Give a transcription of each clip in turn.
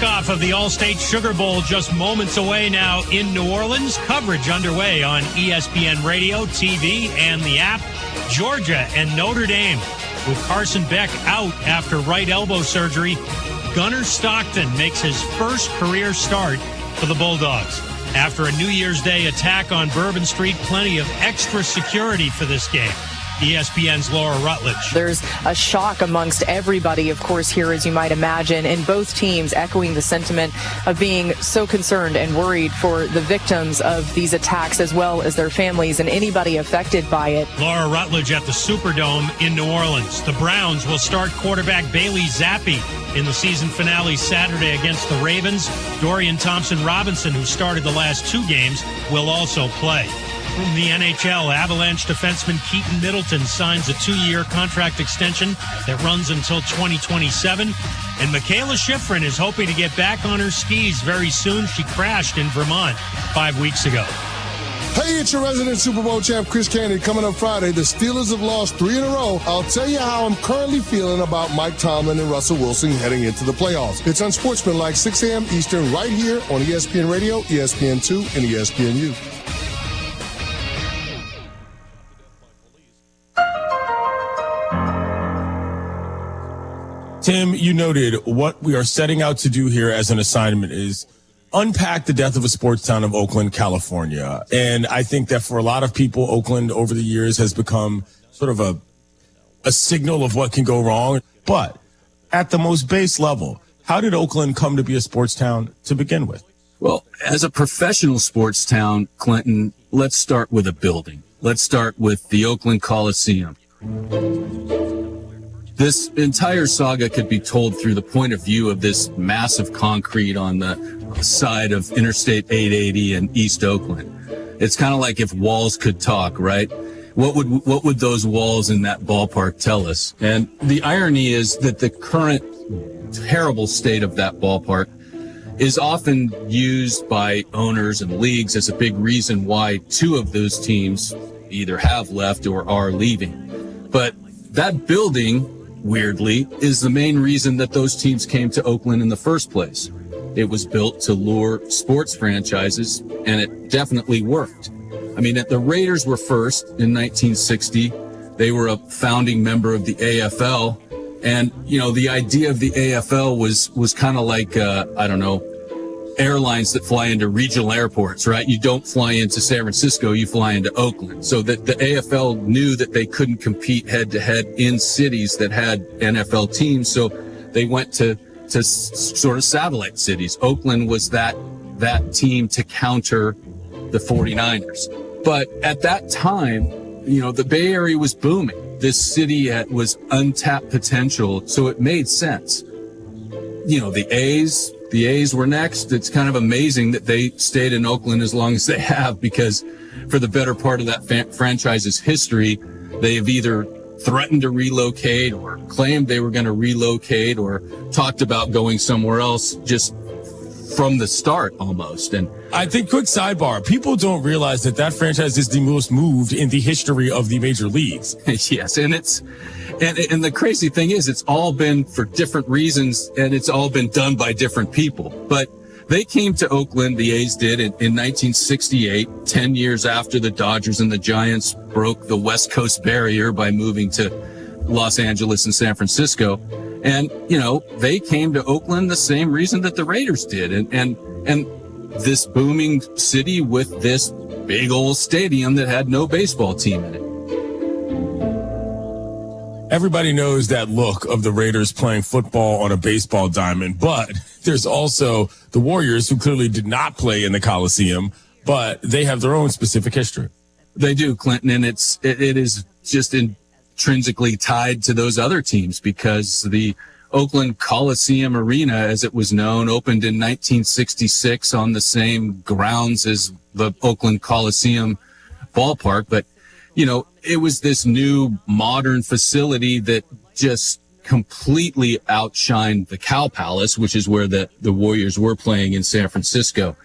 Off of the All-State Sugar Bowl just moments away now in New Orleans. Coverage underway on ESPN Radio, TV, and the app. Georgia and Notre Dame with Carson Beck out after right elbow surgery. Gunnar Stockton makes his first career start for the Bulldogs. After a New Year's Day attack on Bourbon Street, plenty of extra security for this game. ESPN's Laura Rutledge. There's a shock amongst everybody, of course, here, as you might imagine, and both teams echoing the sentiment of being so concerned and worried for the victims of these attacks, as well as their families and anybody affected by it. Laura Rutledge at the Superdome in New Orleans. The Browns will start quarterback Bailey Zappi in the season finale Saturday against the Ravens. Dorian Thompson-Robinson, who started the last two games, will also play. From the NHL, Avalanche defenseman Keaton Middleton signs a 2-year contract extension that runs until 2027. And Michaela Schifrin is hoping to get back on her skis very soon. She crashed in Vermont 5 weeks ago. Hey, it's your resident Super Bowl champ, Chris Candy. Coming up Friday, the Steelers have lost 3 in a row. I'll tell you how I'm currently feeling about Mike Tomlin and Russell Wilson heading into the playoffs. It's Unsportsmanlike, 6 a.m. Eastern, right here on ESPN Radio, ESPN2, and ESPNU. Tim, you noted what we are setting out to do here as an assignment is unpack the death of a sports town of Oakland, California. And I think that for a lot of people, Oakland over the years has become sort of a signal of what can go wrong. But at the most base level, how did Oakland come to be a sports town to begin with? Well, as a professional sports town, Clinton, let's start with a building. Let's start with the Oakland Coliseum. This entire saga could be told through the point of view of this massive concrete on the side of Interstate 880 in East Oakland. It's kind of like if walls could talk, right? What would those walls in that ballpark tell us? And the irony is that the current terrible state of that ballpark is often used by owners and leagues as a big reason why 2 of those teams either have left or are leaving. But that building, weirdly, is the main reason that those teams came to Oakland in the first place. It was built to lure sports franchises, and it definitely worked. I mean, the Raiders were first in 1960. They were a founding member of the AFL. And, you know, the idea of the AFL was kind of like, airlines that fly into regional airports, right? You don't fly into San Francisco, you fly into Oakland. So that the AFL knew that they couldn't compete head to head in cities that had NFL teams. So they went to sort of satellite cities. Oakland was that team to counter the 49ers. But at that time, you know, the Bay Area was booming. This city was untapped potential. So it made sense. You know, the A's were next. It's kind of amazing that they stayed in Oakland as long as they have, because for the better part of that franchise's history, they have either threatened to relocate or claimed they were going to relocate or talked about going somewhere else just from the start almost. And I think, quick sidebar, people don't realize that franchise is the most moved in the history of the major leagues. Yes, and and the crazy thing is, it's all been for different reasons, and it's all been done by different people. But they came to Oakland, the A's did, in 1968, 10 years after the Dodgers and the Giants broke the West Coast barrier by moving to Los Angeles and San Francisco. And, you know, they came to Oakland the same reason that the Raiders did. And this booming city with this big old stadium that had no baseball team in it. Everybody knows that look of the Raiders playing football on a baseball diamond, but there's also the Warriors, who clearly did not play in the Coliseum, but they have their own specific history. They do, Clinton, and it is just intrinsically tied to those other teams, because the Oakland Coliseum Arena, as it was known, opened in 1966 on the same grounds as the Oakland Coliseum ballpark, but you know, it was this new modern facility that just completely outshined the Cow Palace, which is where the Warriors were playing in San Francisco.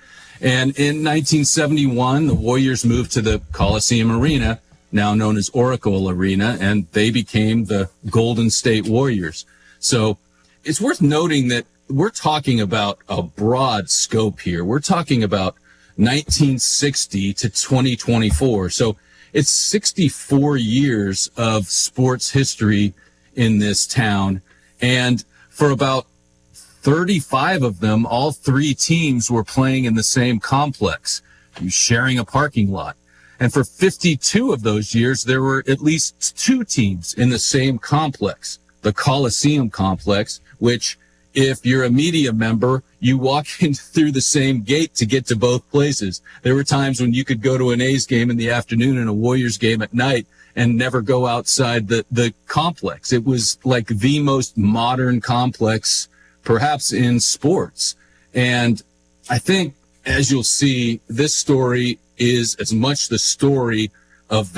And in 1971, the Warriors moved to the Coliseum Arena, now known as Oracle Arena, and they became the Golden State Warriors. So it's worth noting that we're talking about a broad scope here. We're talking about 1960 to 2024. So it's 64 years of sports history in this town. And for about 35 of them, all three teams were playing in the same complex, sharing a parking lot. And for 52 of those years, there were at least two teams in the same complex, the Coliseum complex, which if you're a media member, you walk in through the same gate to get to both places. There were times when you could go to an A's game in the afternoon and a Warriors game at night and never go outside the complex. It was like the most modern complex, perhaps in sports. And I think, as you'll see, this story is as much the story of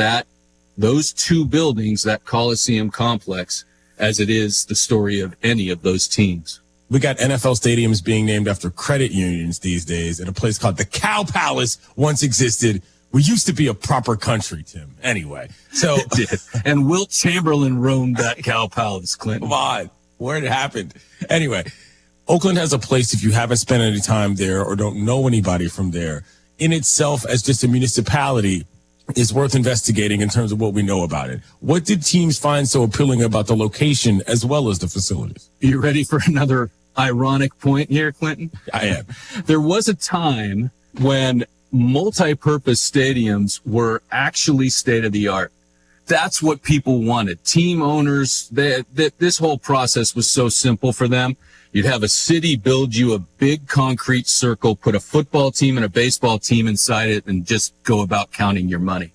those two buildings, that Coliseum complex, as it is the story of any of those teams. We got NFL stadiums being named after credit unions these days, and a place called the Cow Palace once existed. We used to be a proper country, Tim. Anyway, so it did. And Wilt Chamberlain roamed that Cow Palace, Clinton. Come on, where it happened. Anyway, Oakland has a place, if you haven't spent any time there or don't know anybody from there, in itself as just a municipality is worth investigating in terms of what we know about it. What did teams find so appealing about the location as well as the facilities? You ready for another ironic point here, Clinton? I am. There was a time when multi-purpose stadiums were actually state-of-the-art. That's what people wanted. Team owners, this whole process was so simple for them. You'd have a city build you a big concrete circle, put a football team and a baseball team inside it, and just go about counting your money.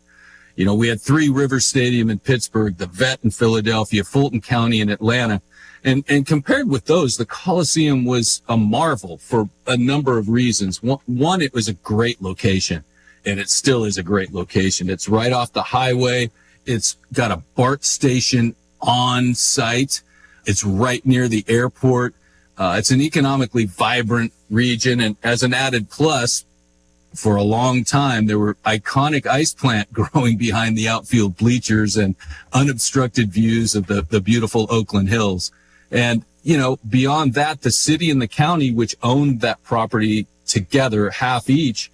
You know, we had Three Rivers Stadium in Pittsburgh, the Vet in Philadelphia, Fulton County in Atlanta. And compared with those, the Coliseum was a marvel for a number of reasons. One, it was a great location, and it still is a great location. It's right off the highway. It's got a BART station on site. It's right near the airport. It's an economically vibrant region. And as an added plus, for a long time, there were iconic ice plant growing behind the outfield bleachers and unobstructed views of the beautiful Oakland Hills. And, you know, beyond that, the city and the county, which owned that property together, half each,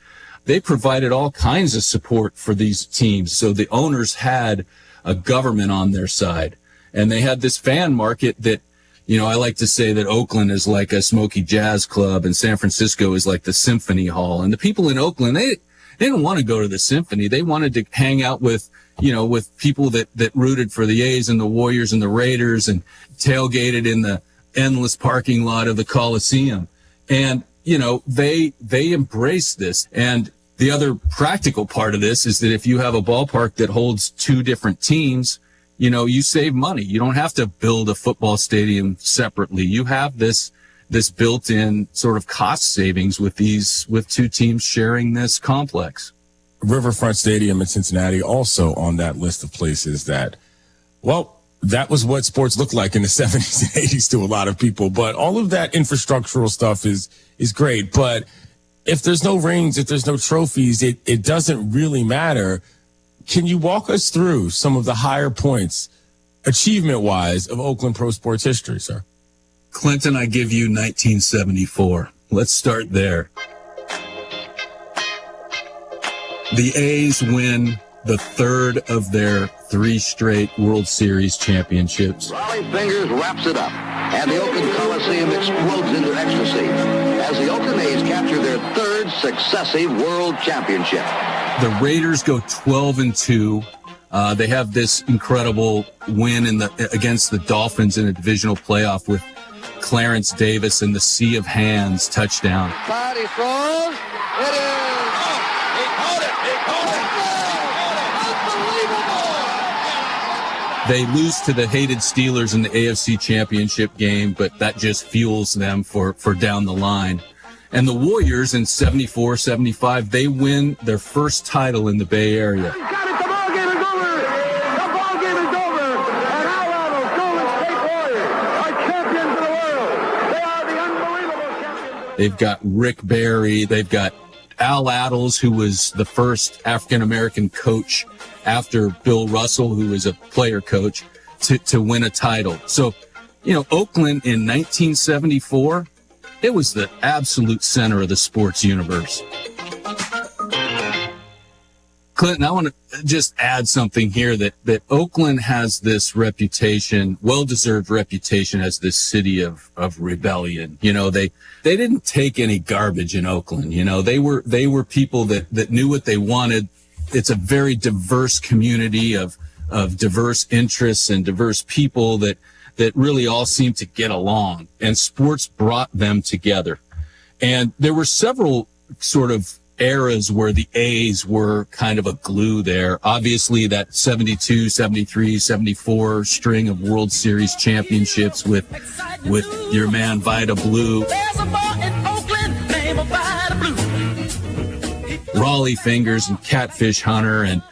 they provided all kinds of support for these teams. So the owners had a government on their side, and they had this fan market that, you know, I like to say that Oakland is like a Smoky Jazz Club and San Francisco is like the Symphony Hall. And the people in Oakland, they didn't want to go to the Symphony. They wanted to hang out with, you know, with people that rooted for the A's and the Warriors and the Raiders and tailgated in the endless parking lot of the Coliseum. And, you know, they embraced this. And the other practical part of this is that if you have a ballpark that holds two different teams, you know, you save money. You don't have to build a football stadium separately. You have this built-in sort of cost savings with two teams sharing this complex. Riverfront Stadium in Cincinnati also on that list of places that, well, that was what sports looked like in the 70s and 80s to a lot of people. But all of that infrastructural stuff is great. But if there's no rings, if there's no trophies, it doesn't really matter. Can you walk us through some of the higher points, achievement-wise, of Oakland pro sports history, sir? Clinton, I give you 1974. Let's start there. The A's win the third of their 3 straight World Series championships. Rollie Fingers wraps it up, and the Oakland Coliseum explodes into ecstasy as the Oakland A's capture their 3rd successive World Championship. The Raiders go 12-2. They have this incredible win against the Dolphins in a divisional playoff with Clarence Davis and the Sea of Hands touchdown. Body throws. It is. He caught it. They lose to the hated Steelers in the AFC Championship game, but that just fuels them for down the line. And the Warriors in 74, 75, they win their first title in the Bay Area. He's got it. The ball game is over. The ball game is over. And Al Attles, Golden State Warriors, are champions of the world. They are the unbelievable champions. They've got Rick Barry. They've got Al Attles, who was the first African-American coach after Bill Russell, who was a player coach, to win a title. So, you know, Oakland in 1974, it was the absolute center of the sports universe. Clinton, I want to just add something here that Oakland has this reputation, well-deserved reputation as this city of rebellion. You know, they didn't take any garbage in Oakland. You know, they were people that knew what they wanted. It's a very diverse community of diverse interests and diverse people that really all seem to get along, and sports brought them together. And there were several sort of eras where the A's were kind of a glue there. Obviously that 72, 73, 74 string of World Series championships with your man Vida Blue. There's a boy in Oakland named Vida Blue. Raleigh Fingers and Catfish Hunter and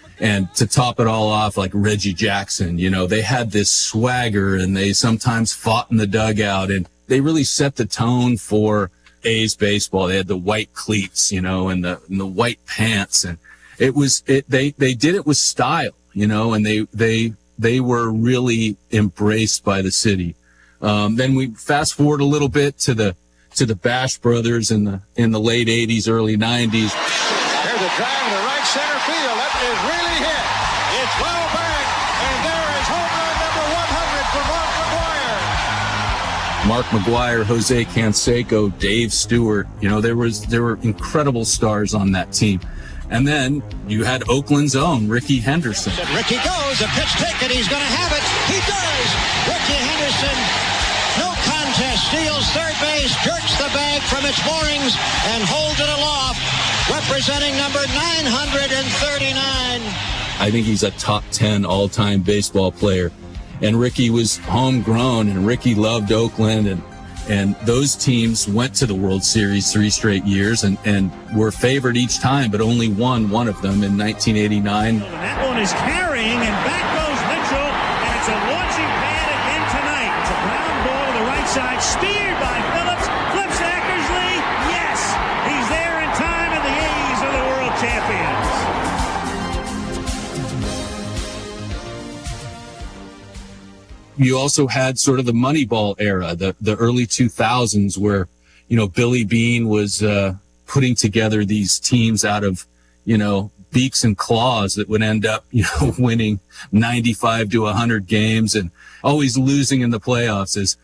to top it all off, like Reggie Jackson, you know, they had this swagger and they sometimes fought in the dugout, and they really set the tone for A's baseball. They had the white cleats, you know, and the white pants, and they did it with style, you know, and they were really embraced by the city. Then we fast forward a little bit to the Bash Brothers in the late 80s, early 90s. There's a drive to right center field. That is really hit. It's well back, and there is home run number 100 for Mark McGwire. Mark McGwire, Jose Canseco, Dave Stewart. You know, there were incredible stars on that team. And then you had Oakland's own Rickey Henderson. Rickey goes, a pitch taken, he's going to have it. He does. Rickey Henderson, no contest, steals third base, jerks the bag from its moorings, and holds it aloft, representing number 939. I think he's a top 10 all-time baseball player. And Rickey was homegrown, and Rickey loved Oakland, and those teams went to the World Series 3 straight years and were favored each time, but only won one of them in 1989. That one is carrying, and back goes Mitchell, and it's a launching pad again tonight. It's a ground ball to the right side, speared by Phillips, flips to Eckersley. Yes, he's there in time, and the A's are the world champions. You also had sort of the Moneyball era, the early 2000s, where, you know, Billy Beane was putting together these teams out of, you know, beaks and claws that would end up, you know, winning 95 to 100 games and always losing in the playoffs. As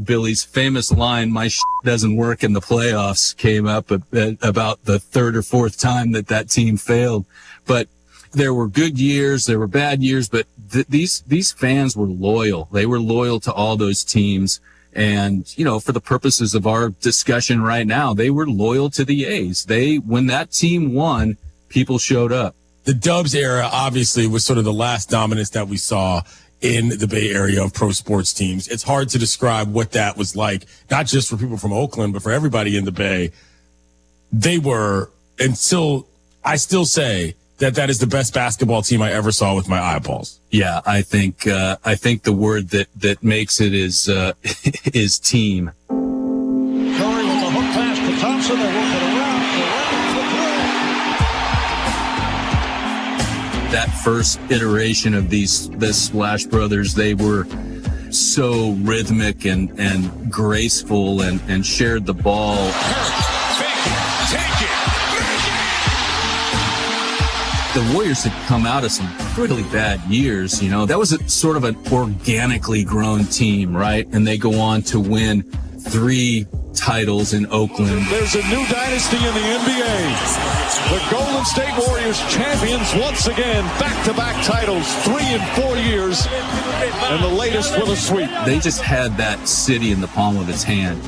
Billy's famous line, "My shit doesn't work in the playoffs," came up about the third or fourth time that team failed. But there were good years, there were bad years, but these fans were loyal. They were loyal to all those teams. And, you know, for the purposes of our discussion right now, they were loyal to the A's. When that team won, people showed up. The Dubs era obviously was sort of the last dominance that we saw in the Bay Area of pro sports teams. It's hard to describe what that was like, not just for people from Oakland, but for everybody in the Bay. They were, until I still say, that is the best basketball team I ever saw with my eyeballs. Yeah, I think the word that makes it is is team. Curry with the hook pass to Thompson. They work it around the That first iteration of the Splash Brothers, they were so rhythmic and graceful and shared the ball. The Warriors had come out of some really bad years, you know. That was sort of an organically grown team, right? And they go on to win 3 titles in Oakland. There's a new dynasty in the NBA. The Golden State Warriors champions once again, back-to-back titles, 3 in 4 years, and the latest with a sweep. They just had that city in the palm of its hand.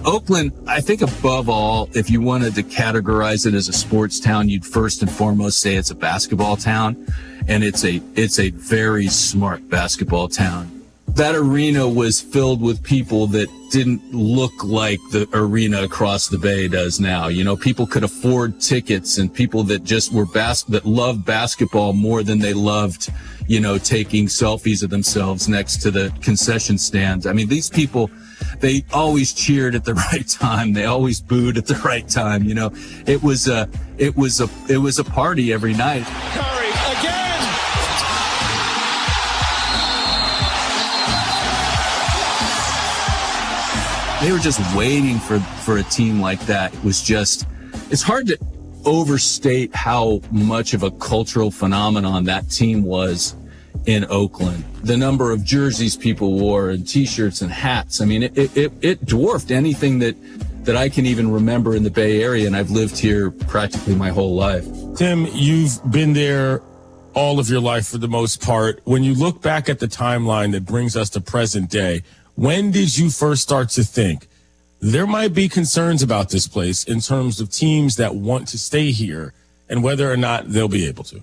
Oakland, I think above all, if you wanted to categorize it as a sports town, you'd first and foremost say it's a basketball town, and it's a very smart basketball town. That arena was filled with people that didn't look like the arena across the bay does now. You know, people could afford tickets, and people that just were that loved basketball more than they loved, you know, taking selfies of themselves next to the concession stands. I mean, these people, they always cheered at the right time. They always booed at the right time. You know, it was a party every night. Curry again. They were just waiting for a team like that. It was just, it's hard to overstate how much of a cultural phenomenon that team was in Oakland. The number of jerseys people wore and T-shirts and hats. I mean, it dwarfed anything that I can even remember in the Bay Area, and I've lived here practically my whole life. Tim, you've been there all of your life for the most part. When you look back at the timeline that brings us to present day, when did you first start to think there might be concerns about this place in terms of teams that want to stay here and whether or not they'll be able to?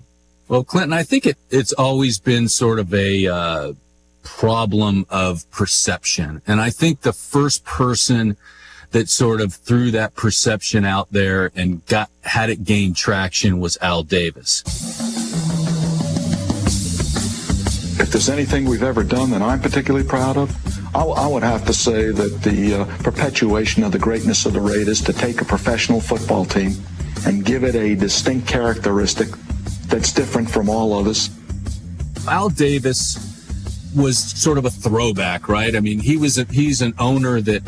Well, Clinton, I think it's always been sort of a problem of perception. And I think the first person that sort of threw that perception out there and had it gain traction was Al Davis. If there's anything we've ever done that I'm particularly proud of, I would have to say that the perpetuation of the greatness of the Raiders, to take a professional football team and give it a distinct characteristic that's different from all others. Al Davis was sort of a throwback, right? I mean, he's an owner that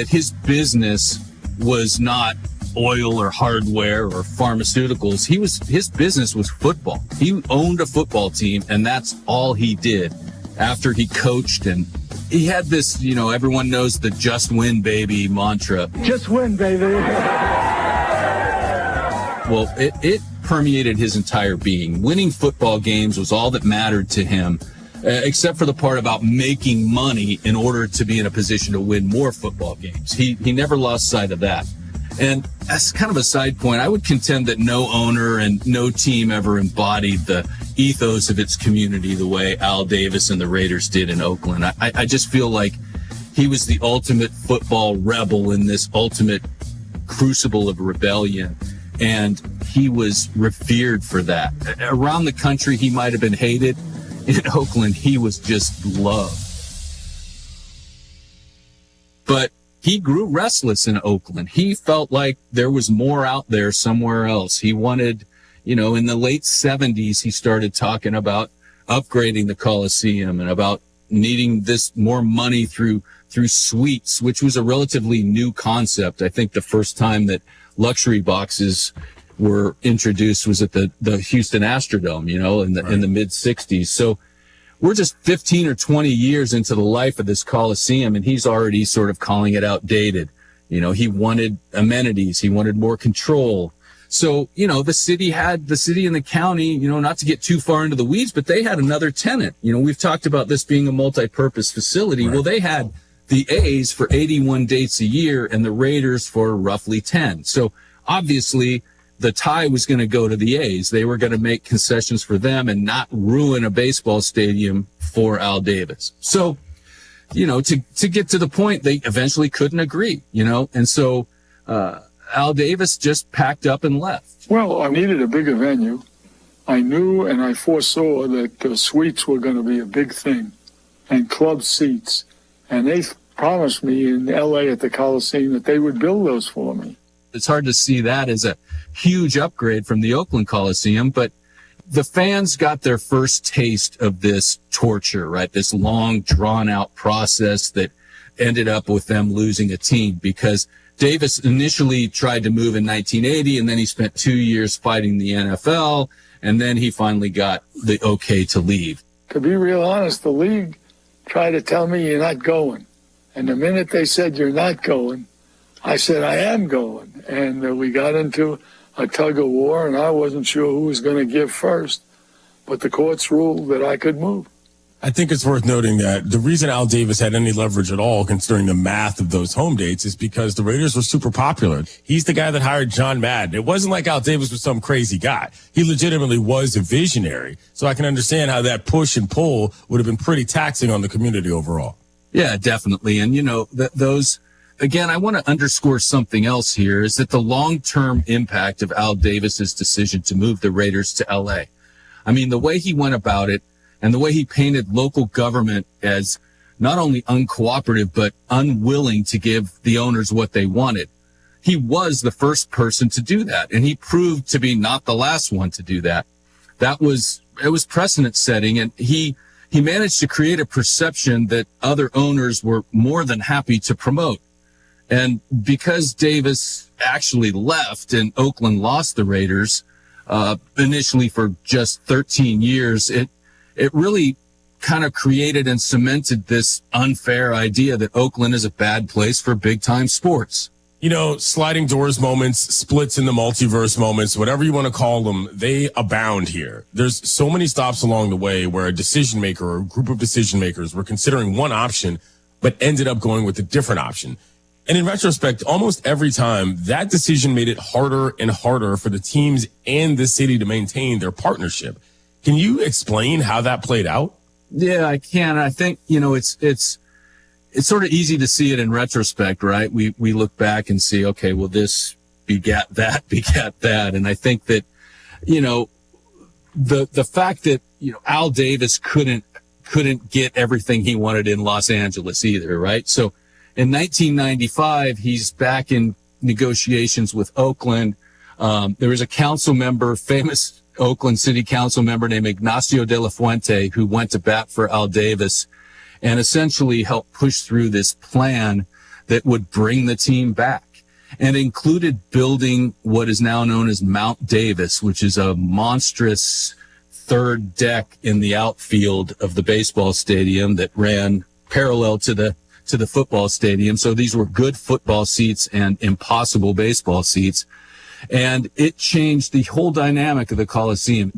his business was not oil or hardware or pharmaceuticals. His business was football. He owned a football team, and that's all he did after he coached. And he had this, everyone knows the just win, baby mantra. Just win, baby. Well, it permeated his entire being. Winning football games was all that mattered to him, except for the part about making money in order to be in a position to win more football games. He never lost sight of that. And as kind of a side point, I would contend that no owner and no team ever embodied the ethos of its community the way Al Davis and the Raiders did in Oakland. I just feel like he was the ultimate football rebel in this ultimate crucible of rebellion. And he was revered for that. Around the country, he might have been hated. In Oakland, he was just loved. But he grew restless in Oakland. He felt like there was more out there somewhere else. He wanted, in the late 70s, he started talking about upgrading the Coliseum and about needing this more money through suites, which was a relatively new concept. I think the first time that luxury boxes were introduced was at the Houston Astrodome, in the mid 60s. So we're just 15 or 20 years into the life of this Coliseum, and he's already sort of calling it outdated. He wanted amenities. He wanted more control. So, the city and the county, not to get too far into the weeds, but they had another tenant. We've talked about this being a multi-purpose facility. Right. Well, they had the A's for 81 dates a year and the Raiders for roughly 10. So obviously the tie was going to go to the A's. They were going to make concessions for them and not ruin a baseball stadium for Al Davis. So, to get to the point, they eventually couldn't agree, and so Al Davis just packed up and left. Well, I needed a bigger venue. I knew and I foresaw that the suites were going to be a big thing and club seats. And they promised me in L.A. at the Coliseum that they would build those for me. It's hard to see that as a huge upgrade from the Oakland Coliseum, but the fans got their first taste of this torture, right? This long, drawn-out process that ended up with them losing a team, because Davis initially tried to move in 1980, and then he spent 2 years fighting the NFL, and then he finally got the okay to leave. To be real honest, the league tried to tell me you're not going. And the minute they said you're not going, I said I am going. And we got into a tug of war, and I wasn't sure who was going to give first. But the courts ruled that I could move. I think it's worth noting that the reason Al Davis had any leverage at all considering the math of those home dates is because the Raiders were super popular. He's the guy that hired John Madden. It wasn't like Al Davis was some crazy guy. He legitimately was a visionary. So I can understand how that push and pull would have been pretty taxing on the community overall. Yeah, definitely. And, again, I want to underscore something else here, is that the long-term impact of Al Davis's decision to move the Raiders to L.A. I mean, the way he went about it, and the way he painted local government as not only uncooperative, but unwilling to give the owners what they wanted. He was the first person to do that, and he proved to be not the last one to do that. It was precedent setting, and he managed to create a perception that other owners were more than happy to promote. And because Davis actually left and Oakland lost the Raiders, initially for just 13 years, it really kind of created and cemented this unfair idea that Oakland is a bad place for big-time sports. You know, sliding doors moments, splits in the multiverse moments, whatever you want to call them, they abound here. There's so many stops along the way where a decision maker or a group of decision makers were considering one option, but ended up going with a different option. And in retrospect, almost every time, that decision made it harder and harder for the teams and the city to maintain their partnership. Can you explain how that played out? Yeah, I can. I think, it's sort of easy to see it in retrospect, right? We look back and see, okay, well, this begat that. And I think that, the fact that, Al Davis couldn't get everything he wanted in Los Angeles either, right? So in 1995, he's back in negotiations with Oakland. There was a council member, famous Oakland City Council member named Ignacio de la Fuente, who went to bat for Al Davis and essentially helped push through this plan that would bring the team back, and included building what is now known as Mount Davis, which is a monstrous third deck in the outfield of the baseball stadium that ran parallel to the football stadium. So these were good football seats and impossible baseball seats. And it changed the whole dynamic of the Coliseum.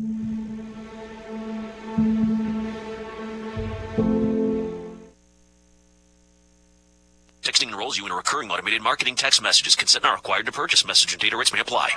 Texting enrolls you in a recurring automated marketing text messages. Consent not required to purchase. Message and data rates may apply.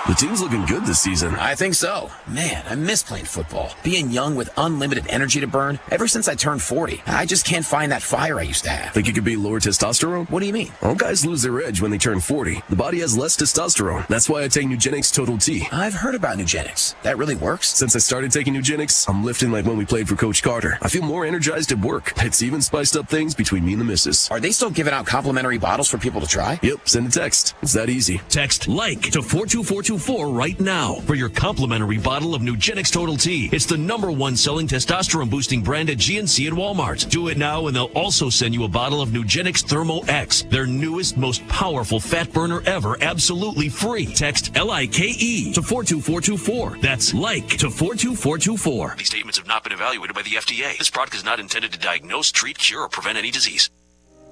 The team's looking good this season. I think so. Man, I miss playing football. Being young with unlimited energy to burn. Ever since I turned 40, I just can't find that fire I used to have. Think it could be lower testosterone? What do you mean? All guys lose their edge when they turn 40. The body has less testosterone. That's why I take Nugenix Total T. I've heard about Nugenix. That really works? Since I started taking Nugenix, I'm lifting like when we played for Coach Carter. I feel more energized at work. It's even spiced up things between me and the missus. Are they still giving out complimentary bottles for people to try? Yep, send a text. It's that easy. Text LIKE to 42424 right now for your complimentary bottle of Nugenix Total T. It's the #1 selling testosterone boosting brand at GNC and Walmart. Do it now and they'll also send you a bottle of Nugenix Thermo X, their newest, most powerful fat burner ever, absolutely free. Text LIKE to 42424. That's LIKE to 42424. These statements have not been evaluated by the FDA. This product is not intended to diagnose, treat, cure, or prevent any disease.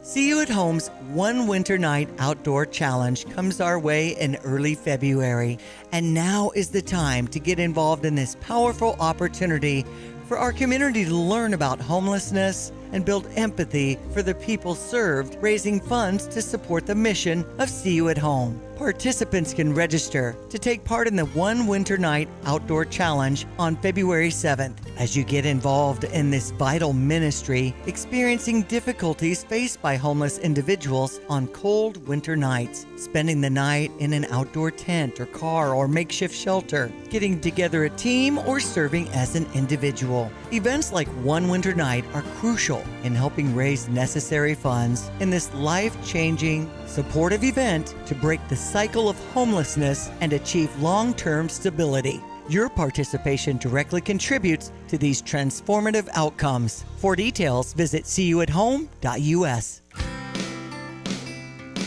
See You at Home's One Winter Night Outdoor Challenge comes our way in early February. And now is the time to get involved in this powerful opportunity for our community to learn about homelessness and build empathy for the people served, raising funds to support the mission of See You at Home. Participants can register to take part in the One Winter Night Outdoor Challenge on February 7th. As you get involved in this vital ministry, experiencing difficulties faced by homeless individuals on cold winter nights, spending the night in an outdoor tent or car or makeshift shelter, getting together a team, or serving as an individual. Events like One Winter Night are crucial in helping raise necessary funds in this life-changing, supportive event to break the cycle of homelessness and achieve long-term stability. Your participation directly contributes to these transformative outcomes. For details, visit seeyouathome.us.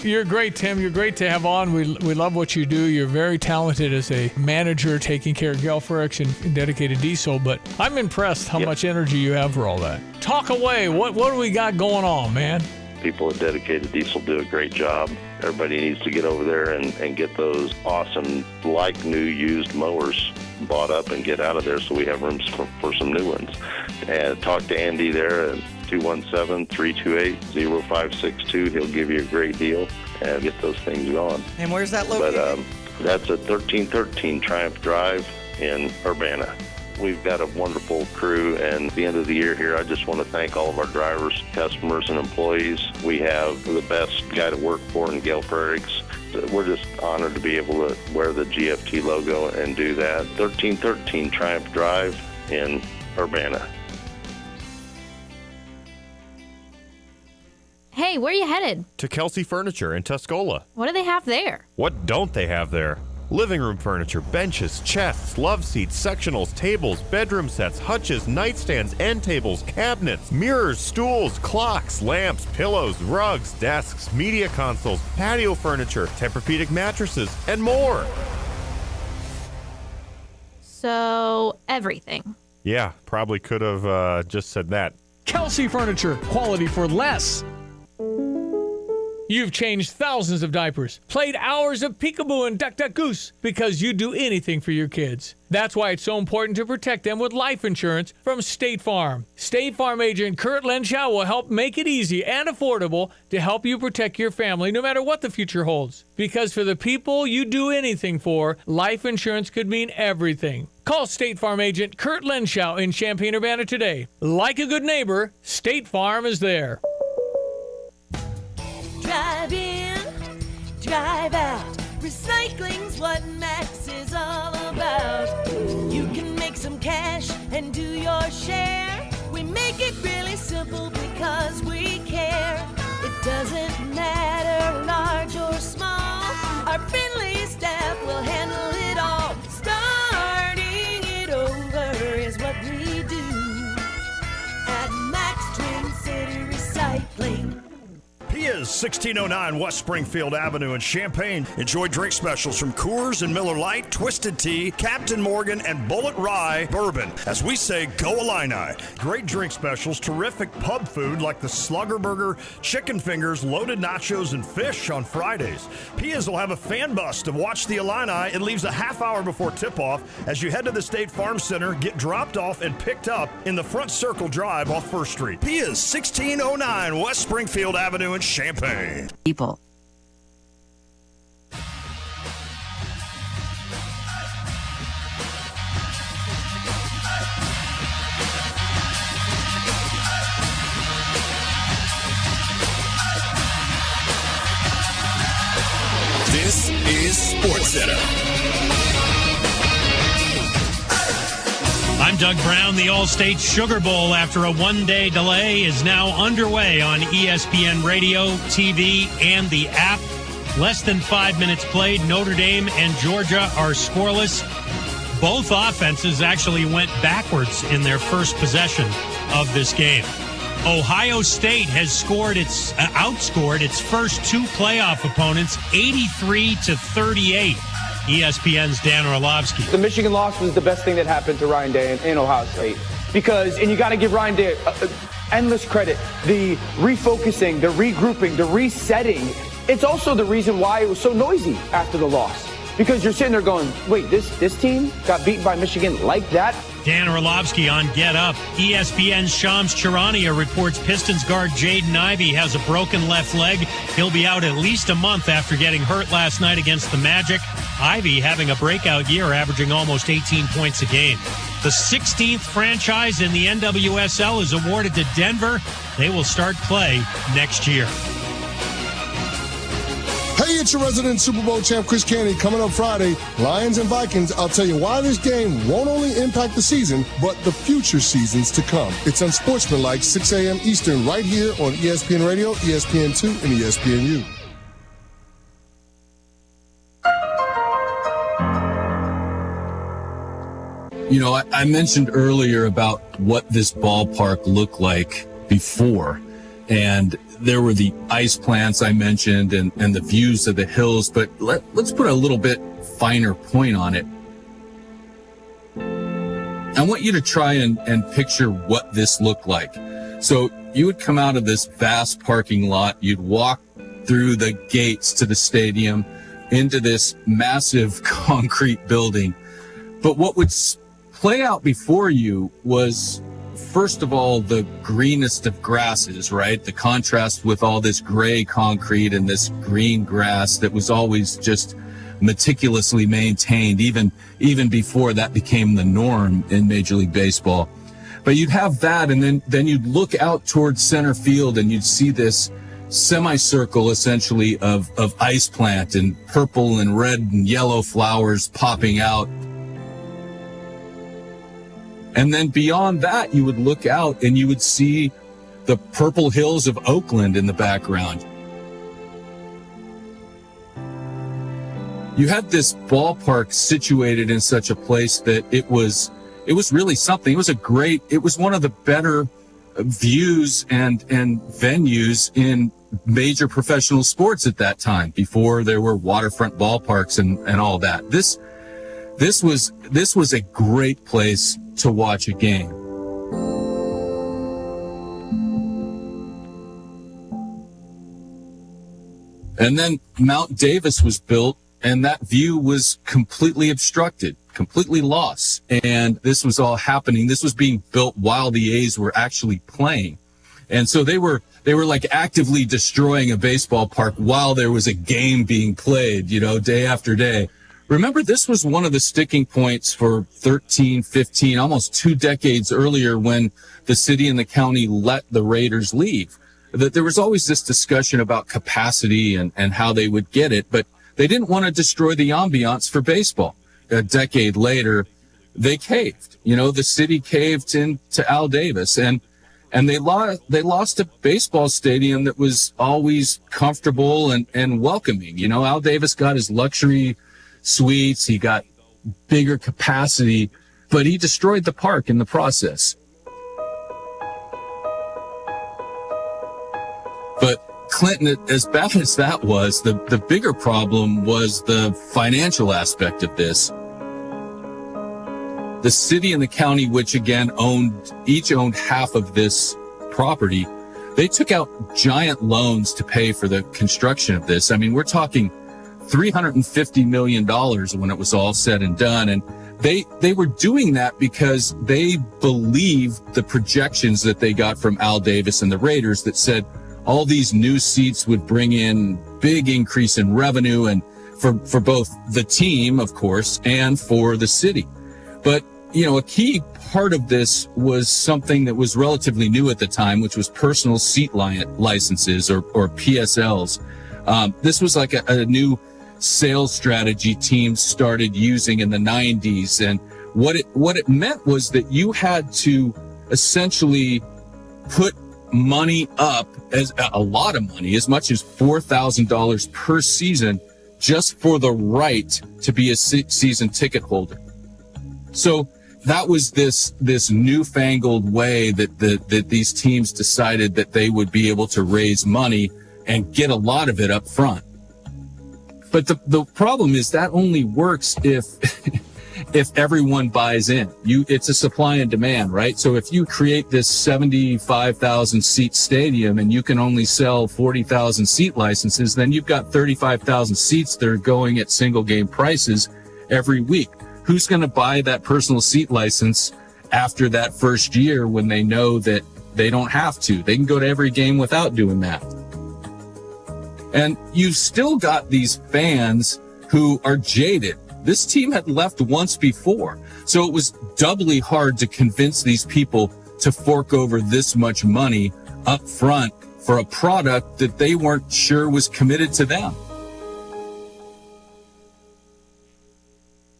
You're great, Tim. You're great to have on. We love what you do. You're very talented as a manager, taking care of Gelfrix and Dedicated Diesel, but I'm impressed how much energy you have for all that. Talk away. What do we got going on, man? People at Dedicated Diesel do a great job. Everybody needs to get over there and get those awesome, like new used mowers bought up and get out of there so we have rooms for some new ones. And talk to Andy there at 217-328-0562. He'll give you a great deal and get those things going. And where's that located? But that's at 1313 Triumph Drive in Urbana. We've got a wonderful crew, and at the end of the year here, I just want to thank all of our drivers, customers, and employees. We have the best guy to work for in Gail Frerichs. We're just honored to be able to wear the GFT logo and do that. 1313 Triumph Drive in Urbana. Hey, where are you headed? To Kelsey Furniture in Tuscola. What do they have there? What don't they have there? Living room furniture, benches, chests, love seats, sectionals, tables, bedroom sets, hutches, nightstands, end tables, cabinets, mirrors, stools, clocks, lamps, pillows, rugs, desks, media consoles, patio furniture, Tempur-Pedic mattresses, and more. So, everything. Yeah, probably could have just said that. Kelsey Furniture, quality for less. You've changed thousands of diapers, played hours of peekaboo and duck, duck, goose because you do anything for your kids. That's why it's so important to protect them with life insurance from State Farm. State Farm agent Kurt Lenschow will help make it easy and affordable to help you protect your family no matter what the future holds. Because for the people you do anything for, life insurance could mean everything. Call State Farm agent Kurt Lenschow in Champaign-Urbana today. Like a good neighbor, State Farm is there. Drive in, drive out. Recycling's what Max is all about. You can make some cash and do your share. We make it really simple because we care. It doesn't matter large or small. Our friendly staff will handle it all. Starting it over is what we do at Max Twin City Recycling. He is 1609 West Springfield Avenue in Champaign. Enjoy drink specials from Coors and Miller Lite, Twisted Tea, Captain Morgan, and Bullet Rye Bourbon. As we say, go Illini. Great drink specials, terrific pub food like the Slugger Burger, chicken fingers, loaded nachos, and fish on Fridays. Pia's will have a fan bus to watch the Illini. It leaves a half hour before tip-off. As you head to the State Farm Center, get dropped off and picked up in the Front Circle Drive off 1st Street. Pia's 1609 West Springfield Avenue in Champaign. People. This is SportsCenter. I'm Doug Brown. The All-State Sugar Bowl, after a one-day delay, is now underway on ESPN Radio, TV, and the app. Less than 5 minutes played. Notre Dame and Georgia are scoreless. Both offenses actually went backwards in their first possession of this game. Ohio State has outscored its first two playoff opponents 83-38. ESPN's Dan Orlovsky. The Michigan loss was the best thing that happened to Ryan Day in Ohio State. Because, and you got to give Ryan Day endless credit, the refocusing, the regrouping, the resetting. It's also the reason why it was so noisy after the loss. Because you're sitting there going, wait, this team got beaten by Michigan like that? Dan Orlovsky on Get Up. ESPN's Shams Charania reports Pistons guard Jaden Ivey has a broken left leg. He'll be out at least a month after getting hurt last night against the Magic. Ivey having a breakout year, averaging almost 18 points a game. The 16th franchise in the NWSL is awarded to Denver. They will start play next year. Hey, it's your resident Super Bowl champ, Chris Canty, coming up Friday. Lions and Vikings, I'll tell you why this game won't only impact the season, but the future seasons to come. It's Unsportsmanlike, 6 a.m. Eastern, right here on ESPN Radio, ESPN2, and ESPNU. You know, I mentioned earlier about what this ballpark looked like before, and there were the ice plants I mentioned and the views of the hills, but let's put a little bit finer point on it. I want you to try and picture what this looked like. So you would come out of this vast parking lot, you'd walk through the gates to the stadium into this massive concrete building. But what would play out before you was, first of all, the greenest of grasses, right? The contrast with all this gray concrete and this green grass that was always just meticulously maintained, even before that became the norm in Major League Baseball. But you'd have that, and then you'd look out towards center field and you'd see this semicircle essentially of ice plant and purple and red and yellow flowers popping out. And then beyond that, you would look out and you would see the purple hills of Oakland in the background. you had this ballpark situated in such a place that it was really something. It was one of the better views and venues in major professional sports at that time, before there were waterfront ballparks and all that. This was a great place to watch a game. And then Mount Davis was built, and that view was completely obstructed, completely lost. And this was all happening. This was being built while the A's were actually playing. And so they were like actively destroying a baseball park while there was a game being played, day after day. Remember, this was one of the sticking points for 13, 15, almost 2 decades earlier, when the city and the county let the Raiders leave. That there was always this discussion about capacity and how they would get it, but they didn't want to destroy the ambiance for baseball. A decade later, they caved. The city caved into Al Davis, and they lost a baseball stadium that was always comfortable and welcoming. Al Davis got his luxury suites, he got bigger capacity, but he destroyed the park in the process. But Clinton, as bad as that was, the bigger problem was the financial aspect of this. The city and the county, which again each owned half of this property, they took out giant loans to pay for the construction of this. I mean, we're talking $350 million when it was all said and done. And they were doing that because they believed the projections that they got from Al Davis and the Raiders that said all these new seats would bring in big increase in revenue, and for both the team, of course, and for the city. But, a key part of this was something that was relatively new at the time, which was personal seat licenses or PSLs. This was like a new sales strategy teams started using in the 90s. And what it meant was that you had to essentially put money up, as a lot of money, as much as $4,000 per season, just for the right to be a season ticket holder. So that was this newfangled way that these teams decided that they would be able to raise money and get a lot of it up front. But the problem is that only works if everyone buys in. It's a supply and demand, right? So if you create this 75,000 seat stadium and you can only sell 40,000 seat licenses, then you've got 35,000 seats that are going at single game prices every week. Who's going to buy that personal seat license after that first year when they know that they don't have to? They can go to every game without doing that. And you've still got these fans who are jaded. This team had left once before, so it was doubly hard to convince these people to fork over this much money up front for a product that they weren't sure was committed to them.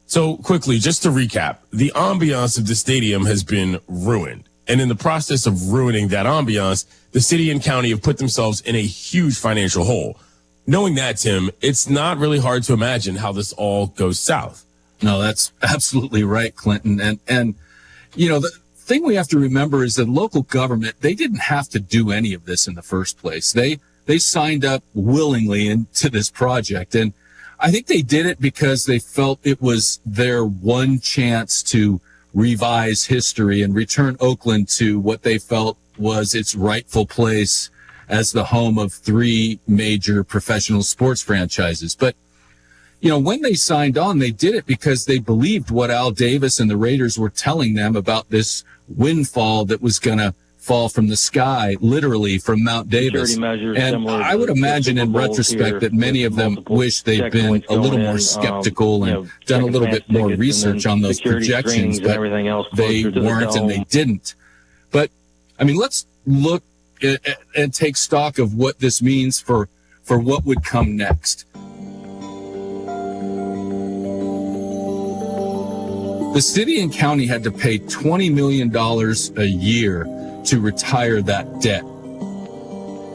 So quickly, just to recap, the ambiance of the stadium has been ruined. And in the process of ruining that ambiance, the city and county have put themselves in a huge financial hole. Knowing that, Tim, it's not really hard to imagine how this all goes south. No, that's absolutely right, Clinton. And the thing we have to remember is that local government, they didn't have to do any of this in the first place. They signed up willingly into this project. And I think they did it because they felt it was their one chance to revise history and return Oakland to what they felt was its rightful place as the home of 3 major professional sports franchises. But, when they signed on, they did it because they believed what Al Davis and the Raiders were telling them about this windfall that was going to fall from the sky, literally from Mount Davis. And I would imagine in retrospect that many of them wish they'd been a little more skeptical and done a little bit more research on those projections, but they weren't and they didn't. But, let's look and take stock of what this means for what would come next. The city and county had to pay $20 million a year to retire that debt.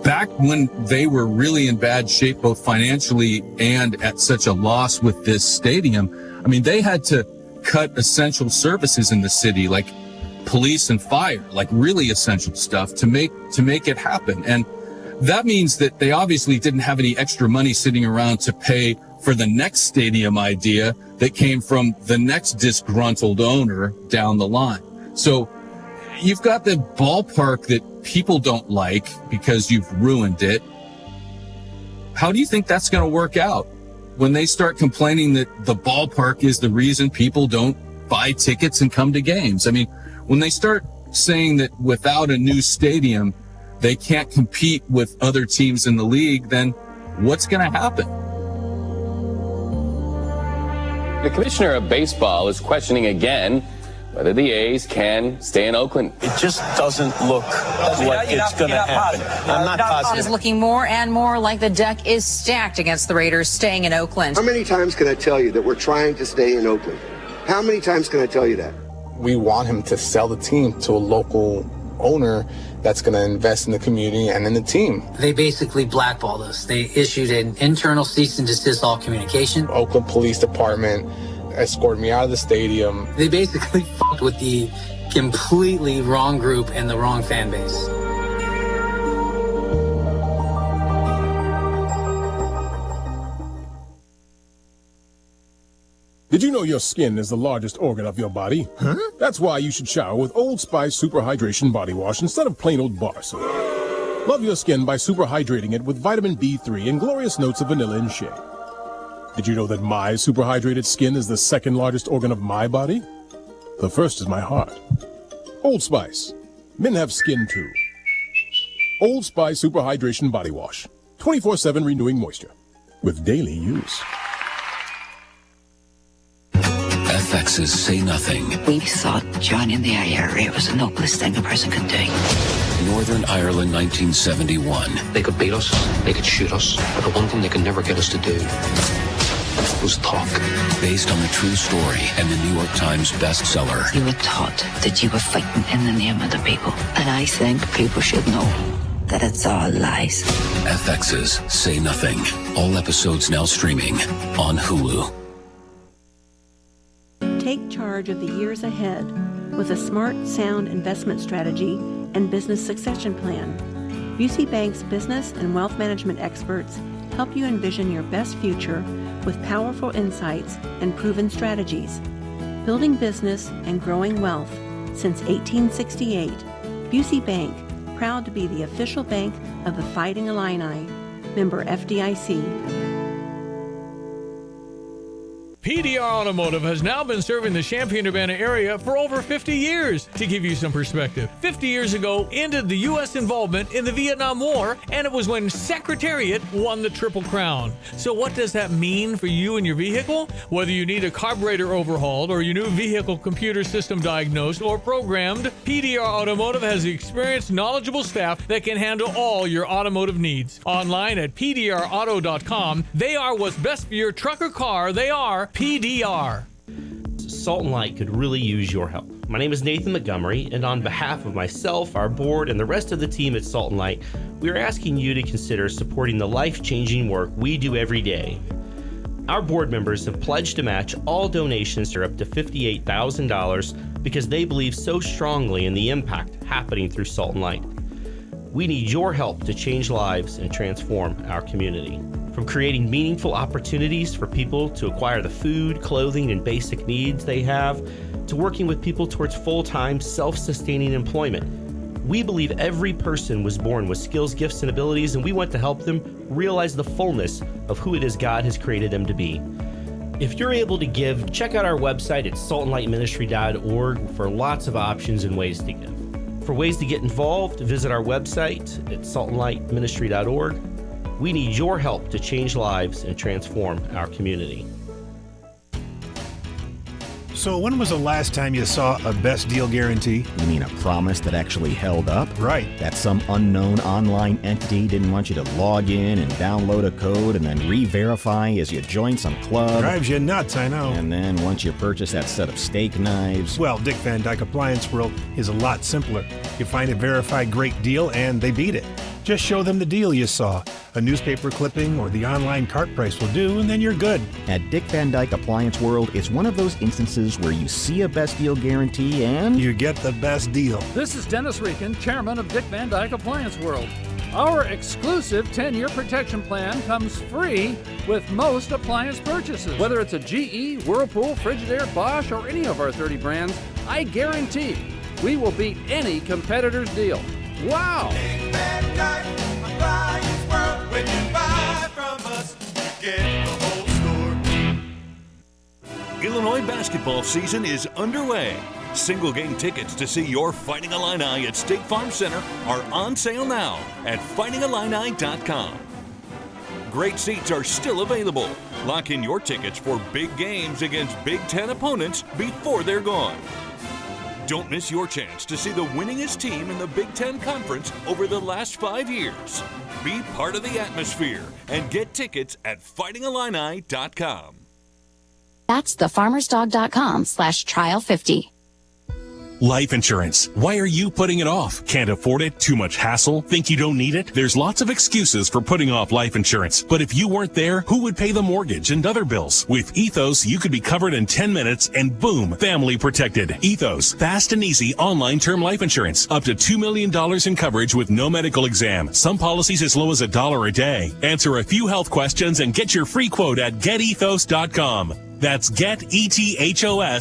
Back back when they were really in bad shape, both financially and at such a loss with this stadium, I mean, they had to cut essential services in the city, like police and fire, like really essential stuff to make it happen. And that means that they obviously didn't have any extra money sitting around to pay for the next stadium idea that came from the next disgruntled owner down the line. So you've got the ballpark that people don't like because you've ruined it. How do you think that's going to work out when they start complaining that the ballpark is the reason people don't buy tickets and come to games? I mean, when they start saying that without a new stadium, they can't compete with other teams in the league, then what's going to happen? The commissioner of baseball is questioning again whether the A's can stay in Oakland. It just doesn't look like it's going to happen. I'm not positive. It's looking more and more like the deck is stacked against the Raiders staying in Oakland. How many times can I tell you that we're trying to stay in Oakland? How many times can I tell you that? We want him to sell the team to a local owner that's going to invest in the community and in the team. They basically blackballed us. They issued an internal cease and desist all communication. Oakland Police Department escorted me out of the stadium. They basically fucked with the completely wrong group and the wrong fan base. Did you know your skin is the largest organ of your body? Huh? That's why you should shower with Old Spice Super Hydration Body Wash instead of plain old bar soap. Love your skin by super hydrating it with vitamin B3 and glorious notes of vanilla and shea. Did you know that my super hydrated skin is the second largest organ of my body? The first is my heart. Old Spice. Men have skin too. Old Spice Super Hydration Body Wash. 24/7 renewing moisture. With daily use. FX's Say Nothing. We thought joining the IRA was the noblest thing a person could do. Northern Ireland, 1971. They could beat us, they could shoot us, but the one thing they could never get us to do was talk. Based on the true story and the New York Times bestseller. You were taught that you were fighting in the name of the people. And I think people should know that it's all lies. FX's Say Nothing. All episodes now streaming on Hulu. Take charge of the years ahead with a smart, sound investment strategy and business succession plan. Busey Bank's business and wealth management experts help you envision your best future with powerful insights and proven strategies. Building business and growing wealth since 1868, Busey Bank, proud to be the official bank of the Fighting Illini. Member FDIC. PDR Automotive has now been serving the Champaign-Urbana area for over 50 years. To give you some perspective, 50 years ago ended the U.S. involvement in the Vietnam War, and it was when Secretariat won the Triple Crown. So what does that mean for you and your vehicle? Whether you need a carburetor overhauled or your new vehicle computer system diagnosed or programmed, PDR Automotive has the experienced, knowledgeable staff that can handle all your automotive needs. Online at pdrauto.com, they are what's best for your truck or car. They are PDR. Salt and Light could really use your help. My name is Nathan Montgomery, and on behalf of myself, our board, and the rest of the team at Salt and Light, we are asking you to consider supporting the life-changing work we do every day. Our board members have pledged to match all donations to up to $58,000 because they believe so strongly in the impact happening through Salt and Light. We need your help to change lives and transform our community. From creating meaningful opportunities for people to acquire the food, clothing, and basic needs they have, to working with people towards full-time, self-sustaining employment. We believe every person was born with skills, gifts, and abilities, and we want to help them realize the fullness of who it is God has created them to be. If you're able to give, check out our website at saltandlightministry.org for lots of options and ways to give. For ways to get involved, visit our website at saltandlightministry.org. We need your help to change lives and transform our community. So when was the last time you saw a best deal guarantee? You mean a promise that actually held up? Right. That some unknown online entity didn't want you to log in and download a code and then re-verify as you join some club. Drives you nuts, I know. And then once you purchase that set of steak knives... Well, Dick Van Dyke Appliance World is a lot simpler. You find a verified great deal and they beat it. Just show them the deal you saw. A newspaper clipping or the online cart price will do, and then you're good. At Dick Van Dyke Appliance World, it's one of those instances where you see a best deal guarantee and you get the best deal. This is Dennis Rieken, chairman of Dick Van Dyke Appliance World. Our exclusive 10-year protection plan comes free with most appliance purchases. Whether it's a GE, Whirlpool, Frigidaire, Bosch, or any of our 30 brands, I guarantee we will beat any competitor's deal. Wow! Dick Van Dyke Appliance World. When you buy from us, you get the whole store. Illinois basketball season is underway. Single game tickets to see your Fighting Illini at State Farm Center are on sale now at fightingillini.com. Great seats are still available. Lock in your tickets for big games against Big Ten opponents before they're gone. Don't miss your chance to see the winningest team in the Big Ten Conference over the last 5 years. Be part of the atmosphere and get tickets at fightingillini.com. That's thefarmersdog.com/trial50. Life insurance. Why are you putting it off? Can't afford it? Too much hassle? Think you don't need it? There's lots of excuses for putting off life insurance. But if you weren't there, who would pay the mortgage and other bills? With Ethos, you could be covered in 10 minutes and boom, family protected. Ethos, fast and easy online term life insurance. Up to $2 million in coverage with no medical exam. Some policies as low as $1 a day. Answer a few health questions and get your free quote at getethos.com. That's getethos.com.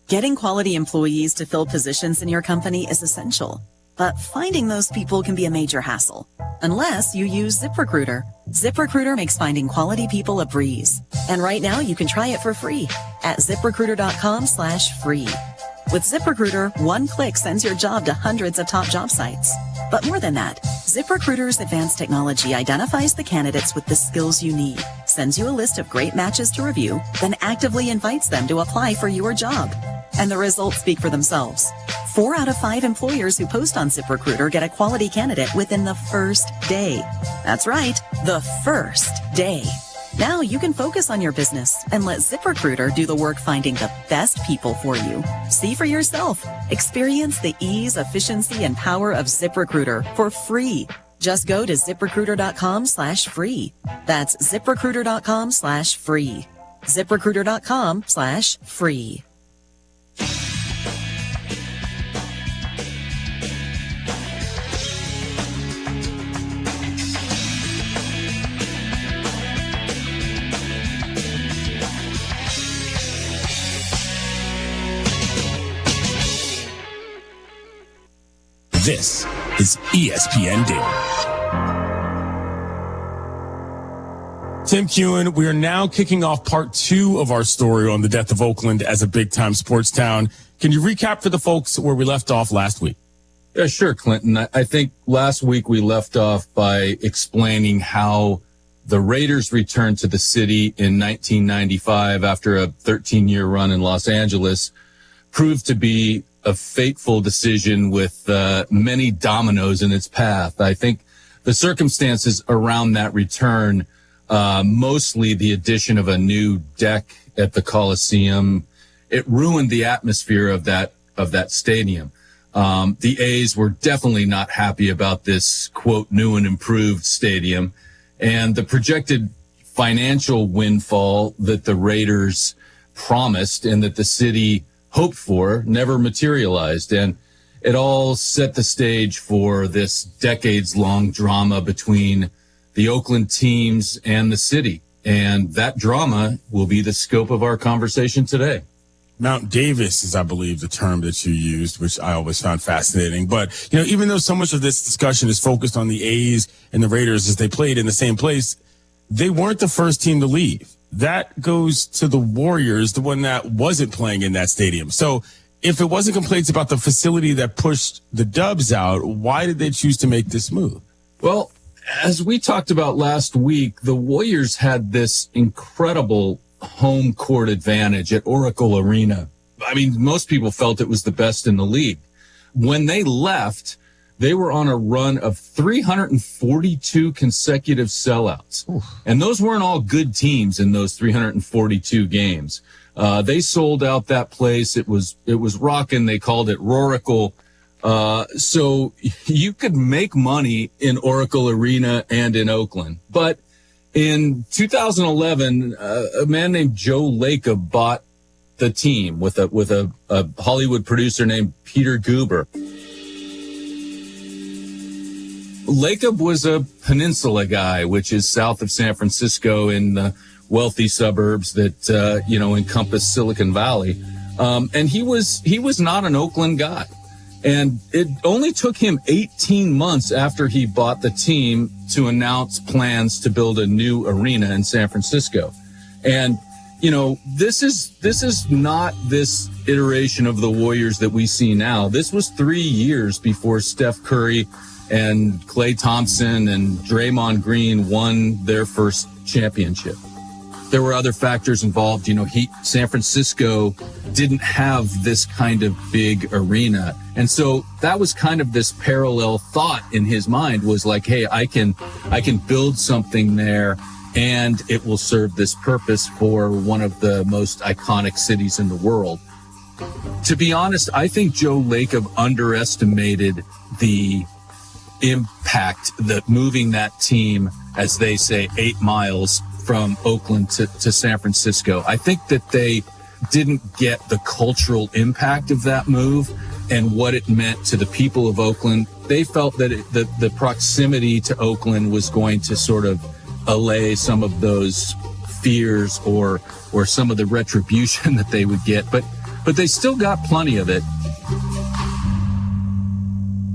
Getting quality employees to fill positions in your company is essential, but finding those people can be a major hassle, unless you use ZipRecruiter. ZipRecruiter makes finding quality people a breeze. And right now you can try it for free at ZipRecruiter.com/free. With ZipRecruiter, one click sends your job to hundreds of top job sites. But more than that, ZipRecruiter's advanced technology identifies the candidates with the skills you need, sends you a list of great matches to review, then actively invites them to apply for your job. And the results speak for themselves. 4 out of 5 employers who post on ZipRecruiter get a quality candidate within the first day. That's right, the first day. Now you can focus on your business and let ZipRecruiter do the work finding the best people for you. See for yourself. Experience the ease, efficiency, and power of ZipRecruiter for free. Just go to ZipRecruiter.com/free. That's ZipRecruiter.com/free. ZipRecruiter.com/free. This is ESPN Daily. Tim Kewen, we are now kicking off part 2 of our story on the death of Oakland as a big-time sports town. Can you recap for the folks where we left off last week? Yeah, sure, Clinton. I think last week we left off by explaining how the Raiders returned to the city in 1995 after a 13-year run in Los Angeles proved to be a fateful decision with many dominoes in its path. I think the circumstances around that return, mostly the addition of a new deck at the Coliseum, it ruined the atmosphere of that stadium. The A's were definitely not happy about this, quote, new and improved stadium, and the projected financial windfall that the Raiders promised and that the city hoped for never materialized. And it all set the stage for this decades-long drama between the Oakland teams and the city. And that drama will be the scope of our conversation today. Mount Davis is, I believe, the term that you used, which I always found fascinating. But, you know, even though so much of this discussion is focused on the A's and the Raiders as they played in the same place, they weren't the first team to leave. That goes to the Warriors, the one that wasn't playing in that stadium. So if it wasn't complaints about the facility that pushed the Dubs out, why did they choose to make this move? Well, as we talked about last week, the Warriors had this incredible home court advantage at Oracle Arena. I mean, most people felt it was the best in the league. When they left, they were on a run of 342 consecutive sellouts. Oof. And those weren't all good teams in those 342 games. They sold out that place. It was rocking. They called it Roracle. So you could make money in Oracle Arena and in Oakland. But in 2011, a man named Joe Lacob bought the team with a Hollywood producer named Peter Guber. Lacob was a peninsula guy, which is south of San Francisco in the wealthy suburbs that, encompass Silicon Valley. And he was not an Oakland guy. And it only took him 18 months after he bought the team to announce plans to build a new arena in San Francisco. And, this is not this iteration of the Warriors that we see now. This was 3 years before Steph Curry and Klay Thompson and Draymond Green won their first championship. There were other factors involved. San Francisco didn't have this kind of big arena. And so that was kind of this parallel thought in his mind was like, hey, I can build something there and it will serve this purpose for one of the most iconic cities in the world. To be honest, I think Joe Lacob underestimated the impact that moving that team, as they say, 8 miles from Oakland to San Francisco. I think that they didn't get the cultural impact of that move and what it meant to the people of Oakland. They felt that the proximity to Oakland was going to sort of allay some of those fears or some of the retribution that they would get. But they still got plenty of it.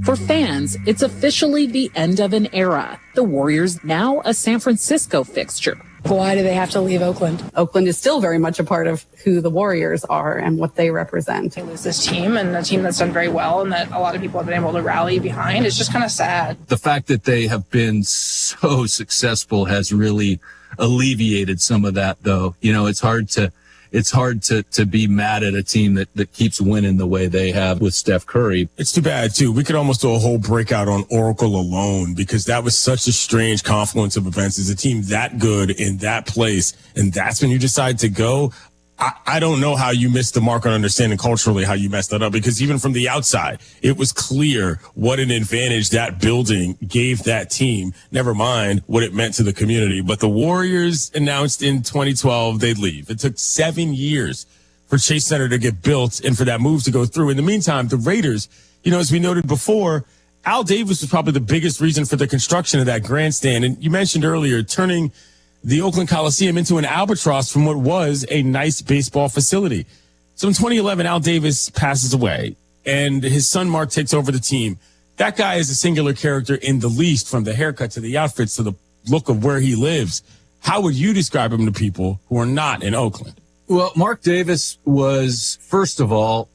For fans, it's officially the end of an era. The Warriors now a San Francisco fixture. Why do they have to leave Oakland? Oakland is still very much a part of who the Warriors are and what they represent. They lose this team, and a team that's done very well and that a lot of people have been able to rally behind. It's just kind of sad. The fact that they have been so successful has really alleviated some of that, though. It's hard to be mad at a team that keeps winning the way they have with Steph Curry. It's too bad, too. We could almost do a whole breakout on Oracle alone because that was such a strange confluence of events. As a team that good in that place, and that's when you decide to go. I don't know how you missed the mark on understanding culturally how you messed that up, because even from the outside, it was clear what an advantage that building gave that team, never mind what it meant to the community. But the Warriors announced in 2012 they'd leave. It took 7 years for Chase Center to get built and for that move to go through. In the meantime, the Raiders, as we noted before, Al Davis was probably the biggest reason for the construction of that grandstand. And you mentioned earlier turning the Oakland Coliseum into an albatross from what was a nice baseball facility. So in 2011, Al Davis passes away and his son Mark takes over the team. That guy is a singular character in the least, from the haircut to the outfits to the look of where he lives. How would you describe him to people who are not in Oakland? Well, Mark Davis was, first of all,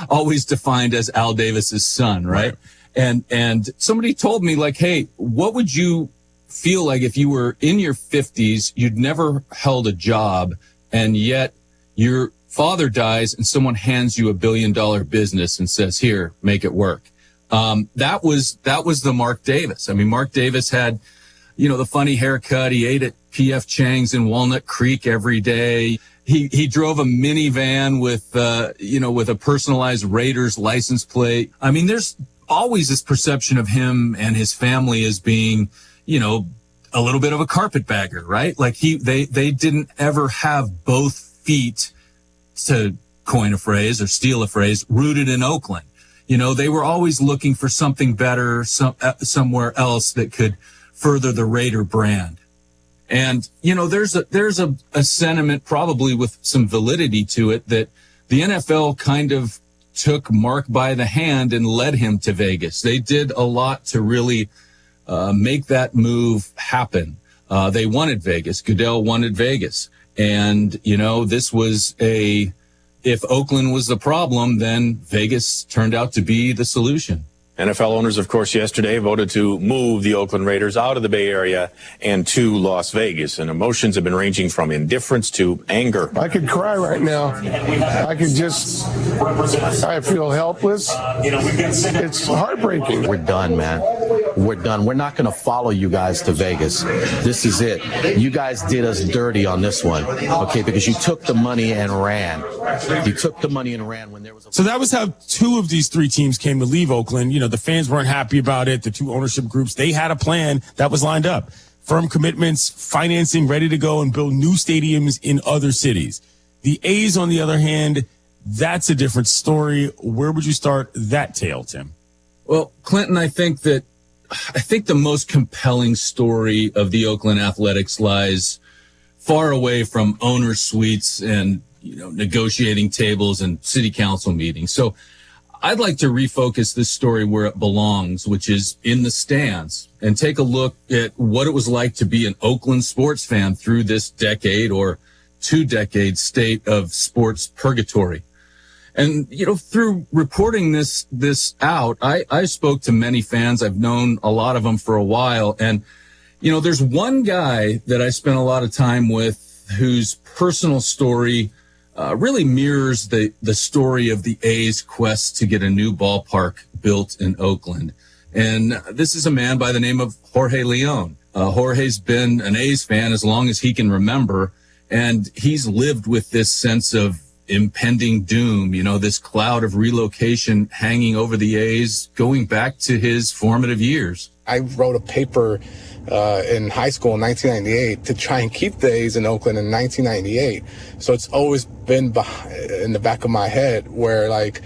always defined as Al Davis's son, right? And somebody told me, like, hey, what would you feel like if you were in your 50s, you'd never held a job, and yet your father dies and someone hands you $1 billion business and says, here, make it work. That was the Mark Davis. I mean, Mark Davis had, the funny haircut. He ate at P.F. Chang's in Walnut Creek every day. He drove a minivan with a personalized Raiders license plate. I mean, there's always this perception of him and his family as being, a little bit of a carpetbagger, right? Like they didn't ever have both feet, to coin a phrase or steal a phrase, rooted in Oakland. They were always looking for something better, somewhere else that could further the Raider brand. And, there's a sentiment probably with some validity to it that the NFL kind of took Mark by the hand and led him to Vegas. They did a lot to really make that move happen. They wanted Vegas. Goodell wanted Vegas. And, this was if Oakland was the problem, then Vegas turned out to be the solution. NFL owners, of course, yesterday voted to move the Oakland Raiders out of the Bay Area and to Las Vegas. And emotions have been ranging from indifference to anger. I could cry right now. I feel helpless. It's heartbreaking. We're done, man. we're done. We're not going to follow you guys to Vegas. This is it. You guys did us dirty on this one, okay, because you took the money and ran. You took the money and ran when there was a... So that was how two of these three teams came to leave Oakland. You know, the fans weren't happy about it. The two ownership groups, they had a plan that was lined up. Firm commitments, financing, ready to go and build new stadiums in other cities. The A's, on the other hand, that's a different story. Where would you start that tale, Tim? Well, Clinton, I think the most compelling story of the Oakland Athletics lies far away from owner suites and, negotiating tables and city council meetings. So I'd like to refocus this story where it belongs, which is in the stands, and take a look at what it was like to be an Oakland sports fan through this decade or 2-decade state of sports purgatory. And, through reporting this out, I spoke to many fans. I've known a lot of them for a while. And, there's one guy that I spent a lot of time with whose personal story really mirrors the story of the A's quest to get a new ballpark built in Oakland. And this is a man by the name of Jorge Leon. Jorge's been an A's fan as long as he can remember, and he's lived with this sense of impending doom, this cloud of relocation hanging over the A's going back to his formative years. I wrote a paper in high school in 1998 to try and keep the A's in Oakland in 1998. So it's always been in the back of my head where, like,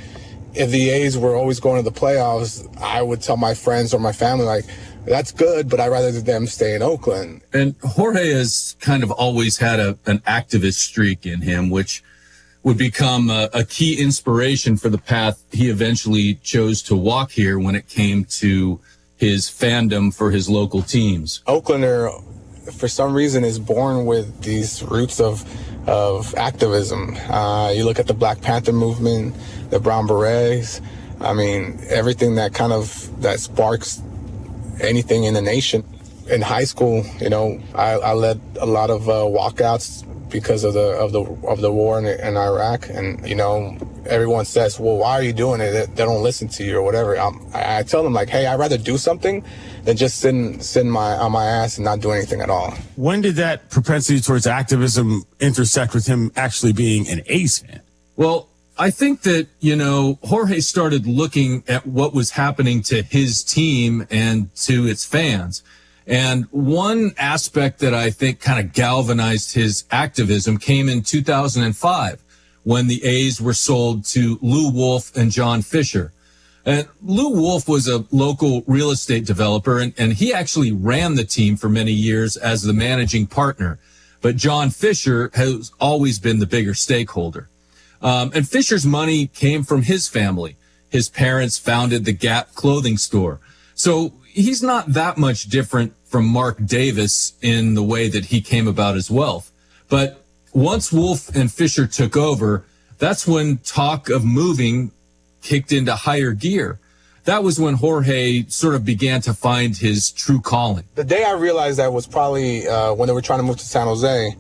if the A's were always going to the playoffs, I would tell my friends or my family, like, that's good, but I'd rather them stay in Oakland. And Jorge has kind of always had an activist streak in him, which would become a key inspiration for the path he eventually chose to walk here when it came to his fandom for his local teams. Oaklander, for some reason, is born with these roots of activism. You look at the Black Panther movement, the Brown Berets. I mean, everything that sparks anything in the nation. In high school, I led a lot of walkouts because of the war in Iraq, and everyone says, well, why are you doing it? They don't listen to you or whatever. I tell them, like, hey, I'd rather do something than just sit on my ass and not do anything at all. When did that propensity towards activism intersect with him actually being an A's fan? Well, I think that, Jorge started looking at what was happening to his team and to its fans. And one aspect that I think kind of galvanized his activism came in 2005 when the A's were sold to Lou Wolf and John Fisher. And Lou Wolf was a local real estate developer, and he actually ran the team for many years as the managing partner. But John Fisher has always been the bigger stakeholder. And Fisher's money came from his family. His parents founded the Gap clothing store. So he's not that much different from Mark Davis in the way that he came about his wealth. But once Wolf and Fisher took over, that's when talk of moving kicked into higher gear. That was when Jorge sort of began to find his true calling. The day I realized that was probably when they were trying to move to San Jose.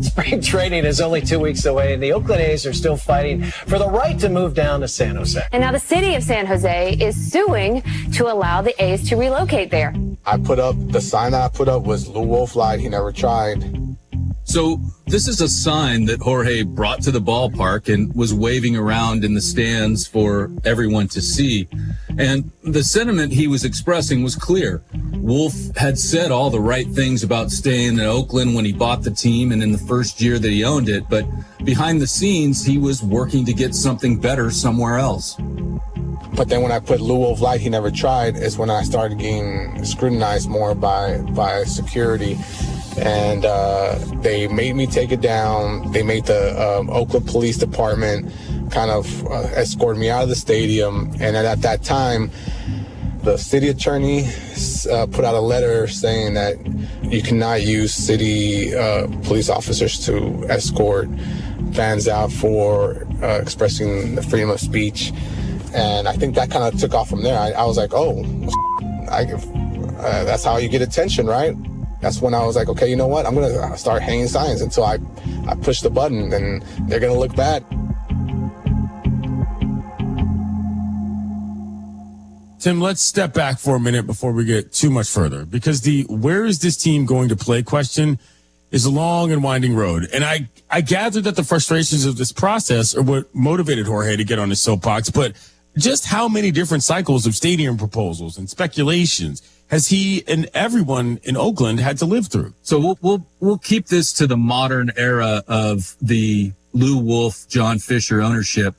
Spring training is only 2 weeks away, and the Oakland A's are still fighting for the right to move down to San Jose. And now the city of San Jose is suing to allow the A's to relocate there. The sign that I put up was Lou Wolf lied, he never tried. So this is a sign that Jorge brought to the ballpark and was waving around in the stands for everyone to see. And the sentiment he was expressing was clear. Wolf had said all the right things about staying in Oakland when he bought the team and in the first year that he owned it, but behind the scenes, he was working to get something better somewhere else. But then when I put Lou Wolf lied, he never tried, is when I started getting scrutinized more by security. And they made me take it down. They made the Oakland Police Department kind of escort me out of the stadium. And at that time, the city attorney put out a letter saying that you cannot use city police officers to escort fans out for expressing the freedom of speech. And I think that kind of took off from there. I was like, oh, that's how you get attention, right? That's when I was like, okay, you know what? I'm going to start hanging signs until I push the button, and they're going to look bad. Tim, let's step back for a minute before we get too much further, because the where is this team going to play question is a long and winding road. And I gather that the frustrations of this process are what motivated Jorge to get on his soapbox, but just how many different cycles of stadium proposals and speculations has he and everyone in Oakland had to live through? So we'll keep this to the modern era of the Lou Wolf, John Fisher ownership.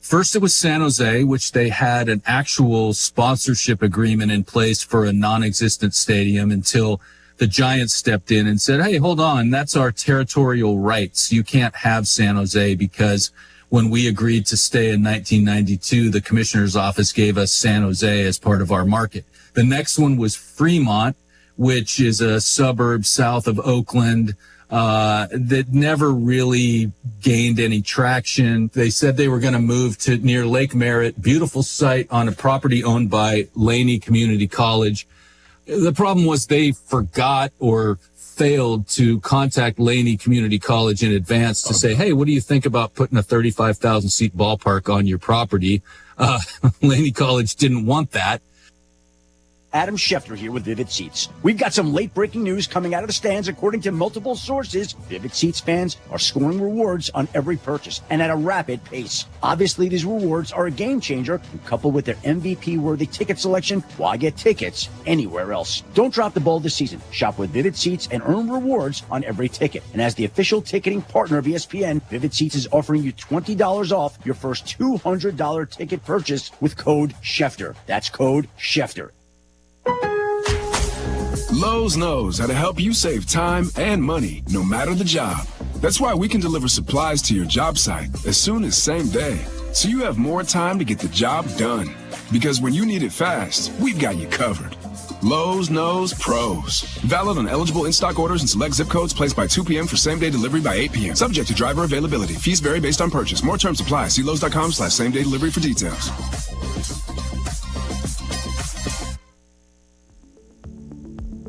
First, it was San Jose, which they had an actual sponsorship agreement in place for a non-existent stadium until the Giants stepped in and said, hey, hold on, that's our territorial rights. You can't have San Jose, because when we agreed to stay in 1992, the commissioner's office gave us San Jose as part of our market. The next one was Fremont, which is a suburb south of Oakland, that never really gained any traction. They said they were going to move to near Lake Merritt, beautiful site on a property owned by Laney Community College. The problem was they forgot or failed to contact Laney Community College in advance to say, hey, what do you think about putting a 35,000 seat ballpark on your property? Laney College didn't want that. Adam Schefter here with Vivid Seats. We've got some late-breaking news coming out of the stands. According to multiple sources, Vivid Seats fans are scoring rewards on every purchase and at a rapid pace. Obviously, these rewards are a game-changer, and coupled with their MVP-worthy ticket selection, why get tickets anywhere else? Don't drop the ball this season. Shop with Vivid Seats and earn rewards on every ticket. And as the official ticketing partner of ESPN, Vivid Seats is offering you $20 off your first $200 ticket purchase with code Schefter. That's code Schefter. Lowe's knows how to help you save time and money, no matter the job. That's why we can deliver supplies to your job site as soon as same day, so you have more time to get the job done. Because when you need it fast, we've got you covered. Lowe's knows pros. Valid on eligible in-stock orders and select zip codes, placed by 2 p.m. for same-day delivery by 8 p.m. Subject to driver availability. Fees vary based on purchase. More terms apply. See Lowe's.com/same-day delivery for details.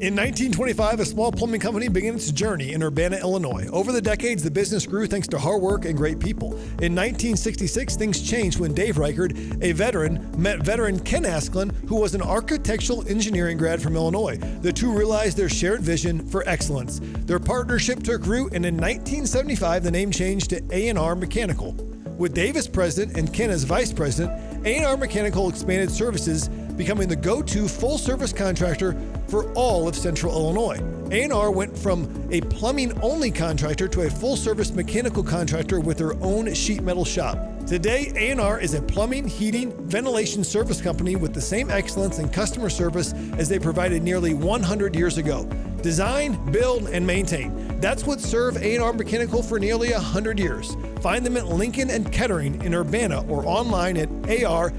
In 1925, a small plumbing company began its journey in Urbana, Illinois. Over the decades, the business grew thanks to hard work and great people. In 1966, things changed when Dave Reichard, a veteran, met veteran Ken Asklin, who was an architectural engineering grad from Illinois. The two realized their shared vision for excellence. Their partnership took root, and in 1975, the name changed to A&R Mechanical. With Dave as president and Ken as vice president, A&R Mechanical expanded services, becoming the go-to full-service contractor for all of Central Illinois. A&R went from a plumbing-only contractor to a full-service mechanical contractor with their own sheet metal shop. Today, A&R is a plumbing, heating, ventilation service company with the same excellence in customer service as they provided nearly 100 years ago. Design, build, and maintain. That's what served A&R Mechanical for nearly 100 years. Find them at Lincoln and Kettering in Urbana or online at ar-mech.com.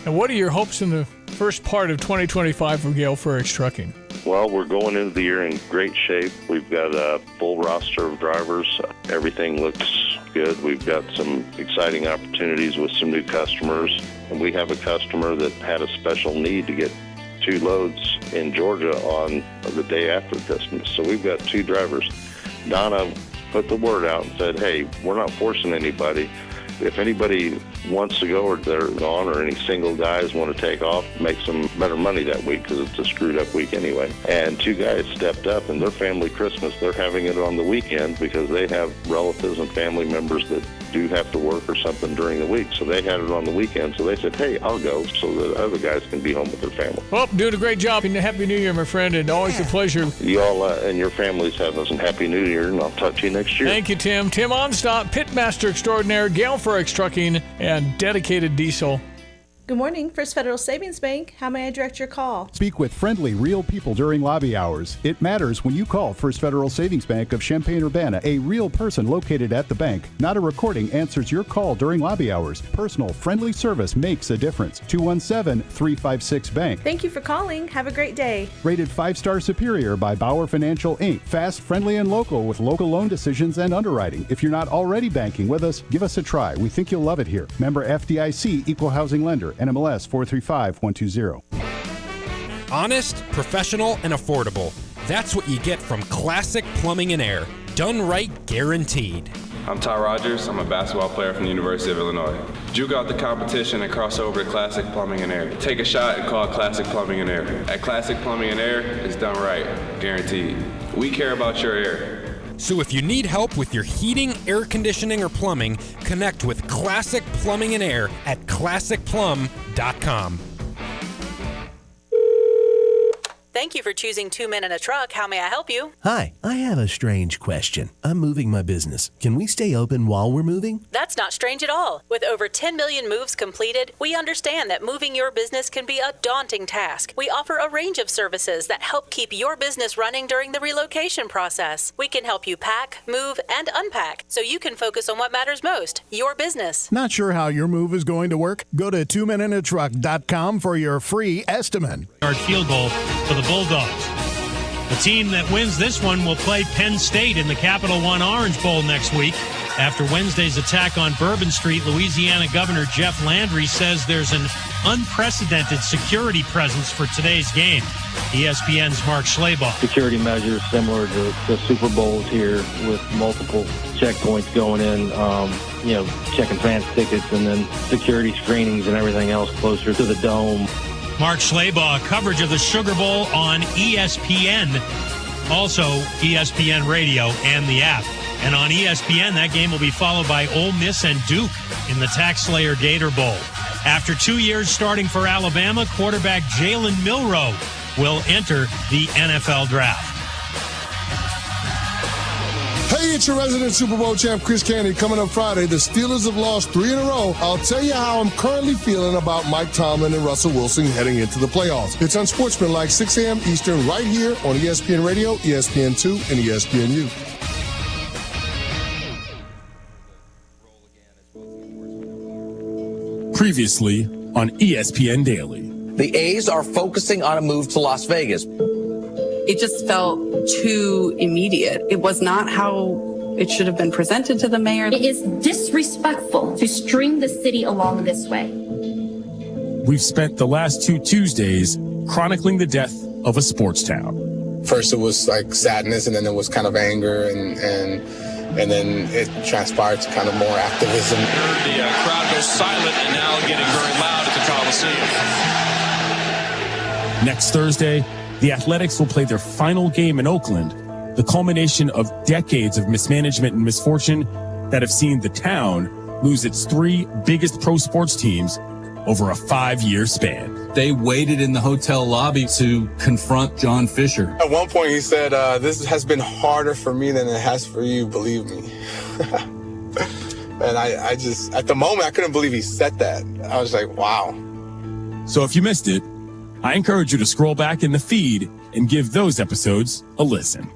And what are your hopes in the first part of 2025 for Gale Frericks Trucking? Well, we're going into the year in great shape. We've got a full roster of drivers. Everything looks good. We've got some exciting opportunities with some new customers. And we have a customer that had a special need to get 2 loads in Georgia on the day after Christmas. So we've got 2 drivers. Donna put the word out and said, hey, we're not forcing anybody. If anybody wants to go or they're gone, or any single guys want to take off, make some better money that week because it's a screwed up week anyway. And 2 guys stepped up, and their family Christmas, they're having it on the weekend because they have relatives and family members that do have to work or something during the week. So they had it on the weekend. So they said, hey, I'll go so the other guys can be home with their family. Well, doing a great job, and Happy New Year, my friend, and always a pleasure. You all and your families have us a Happy New Year, and I'll talk to you next year. Thank you, Tim. Tim Onstop, pitmaster extraordinaire, Gale Frericks Trucking, and dedicated diesel. Good morning, First Federal Savings Bank. How may I direct your call? Speak with friendly, real people during lobby hours. It matters when you call First Federal Savings Bank of Champaign-Urbana. A real person located at the bank. Not a recording answers your call during lobby hours. Personal, friendly service makes a difference. 217-356-BANK. Thank you for calling. Have a great day. Rated 5-star superior by Bauer Financial, Inc. Fast, friendly, and local with local loan decisions and underwriting. If you're not already banking with us, give us a try. We think you'll love it here. Member FDIC, Equal Housing Lender. NMLS 435120. Honest, professional, and affordable. That's what you get from Classic Plumbing and Air. Done right, guaranteed. I'm Ty Rogers. I'm a basketball player from the University of Illinois. Juke out the competition and cross over to Classic Plumbing and Air. Take a shot and call it Classic Plumbing and Air. At Classic Plumbing and Air, it's done right, guaranteed. We care about your air. So if you need help with your heating, air conditioning, or plumbing, connect with Classic Plumbing and Air at classicplum.com. Thank you for choosing 2 Men in a Truck. How may I help you? Hi, I have a strange question. I'm moving my business. Can we stay open while we're moving? That's not strange at all. With over 10 million moves completed, we understand that moving your business can be a daunting task. We offer a range of services that help keep your business running during the relocation process. We can help you pack, move, and unpack so you can focus on what matters most, your business. Not sure how your move is going to work? Go to 2meninatruck.com for your free estimate. Yard field goal for the Bulldogs. The team that wins this one will play Penn State in the Capital One Orange Bowl next week. After Wednesday's attack on Bourbon Street, Louisiana Governor Jeff Landry says there's an unprecedented security presence for today's game. ESPN's Mark Schlabach. Security measures similar to Super Bowls here with multiple checkpoints going in, checking fans' tickets and then security screenings and everything else closer to the dome. Mark Schlabach, coverage of the Sugar Bowl on ESPN, also ESPN Radio and the app. And on ESPN, that game will be followed by Ole Miss and Duke in the TaxSlayer Gator Bowl. After 2 years starting for Alabama, quarterback Jalen Milroe will enter the NFL Draft. Hey, it's your resident Super Bowl champ, Chris Candy. Coming up Friday, the Steelers have lost 3 in a row. I'll tell you how I'm currently feeling about Mike Tomlin and Russell Wilson heading into the playoffs. It's Unsportsmanlike, 6 a.m. Eastern, right here on ESPN Radio, ESPN2, and ESPNU. Previously on ESPN Daily. The A's are focusing on a move to Las Vegas. It just felt too immediate. It was not how it should have been presented to the mayor. It is disrespectful to string the city along this way. We've spent the last 2 Tuesdays chronicling the death of a sports town. First it was like sadness, and then it was kind of anger, and then it transpired to kind of more activism. The crowd goes silent and now getting very loud at the Coliseum. Next Thursday, the Athletics will play their final game in Oakland, the culmination of decades of mismanagement and misfortune that have seen the town lose its 3 biggest pro sports teams over a 5-year span. They waited in the hotel lobby to confront John Fisher. At one point he said, this has been harder for me than it has for you, believe me. And I just, at the moment, I couldn't believe he said that. I was like, wow. So if you missed it, I encourage you to scroll back in the feed and give those episodes a listen.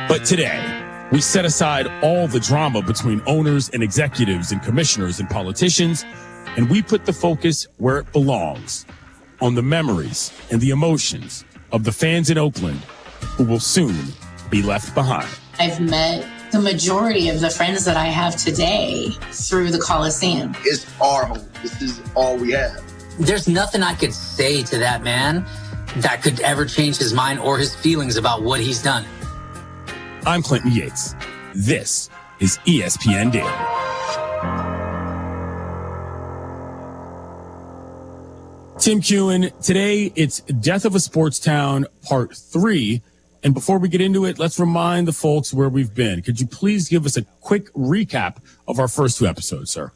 But today, we set aside all the drama between owners and executives and commissioners and politicians, and we put the focus where it belongs, on the memories and the emotions of the fans in Oakland who will soon be left behind. I've met the majority of the friends that I have today through the Coliseum. It's our home. This is all we have. There's nothing I could say to that man that could ever change his mind or his feelings about what he's done. I'm Clinton Yates. This is ESPN Daily. Tim Kewen, today it's Death of a Sports Town Part 3. And before we get into it, let's remind the folks where we've been. Could you please give us a quick recap of our first 2 episodes, sir?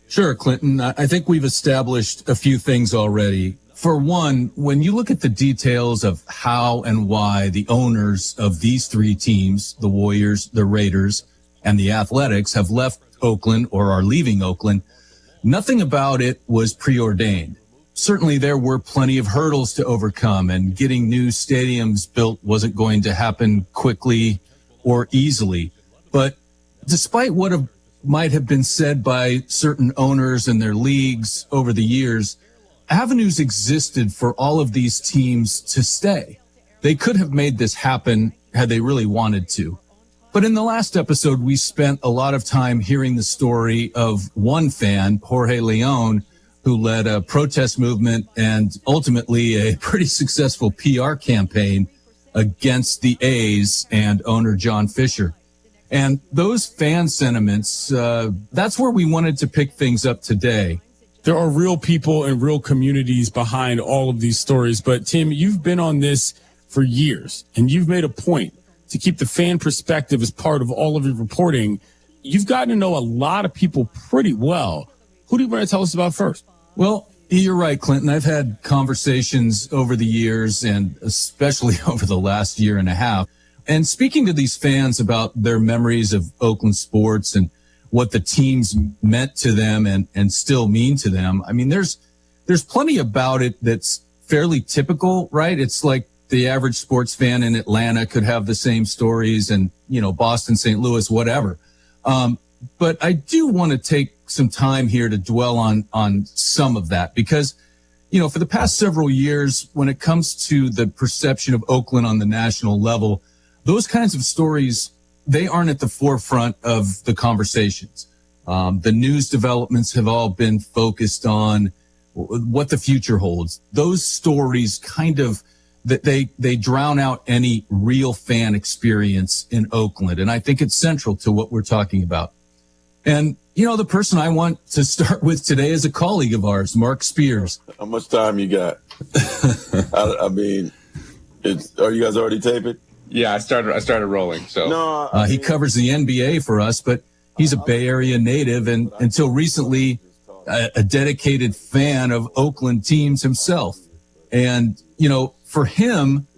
Sure, Clinton. I think we've established a few things already. For one, when you look at the details of how and why the owners of these 3 teams, the Warriors, the Raiders, and the Athletics, have left Oakland or are leaving Oakland, nothing about it was preordained. Certainly there were plenty of hurdles to overcome, and getting new stadiums built wasn't going to happen quickly or easily. But despite what might have been said by certain owners and their leagues over the years, avenues existed for all of these teams to stay. They could have made this happen had they really wanted to. But in the last episode, we spent a lot of time hearing the story of one fan, Jorge Leon, who led a protest movement and ultimately a pretty successful PR campaign against the A's and owner John Fisher. And those fan sentiments, that's where we wanted to pick things up today. There are real people and real communities behind all of these stories. But Tim, you've been on this for years, and you've made a point to keep the fan perspective as part of all of your reporting. You've gotten to know a lot of people pretty well. Who do you want to tell us about first? Well, you're right, Clinton. I've had conversations over the years, and especially over the last year and a half, and speaking to these fans about their memories of Oakland sports and what the teams meant to them and still mean to them. I mean, there's plenty about it that's fairly typical, right? It's like the average sports fan in Atlanta could have the same stories, and, you know, Boston, St. Louis, whatever. But I do want to take some time here to dwell on some of that, because, you know, for the past several years, when it comes to the perception of Oakland on the national level, those kinds of stories, they aren't at the forefront of the conversations. The news developments have all been focused on what the future holds. Those stories kind of, they drown out any real fan experience in Oakland. And I think it's central to what we're talking about. And, you know, the person I want to start with today is a colleague of ours, Mark Spears. How much time you got? I mean, are you guys already taping? Yeah, I started rolling. So no, he covers the NBA for us, but he's a Bay Area native, and until recently, a dedicated fan of Oakland teams himself. And, you know, for him,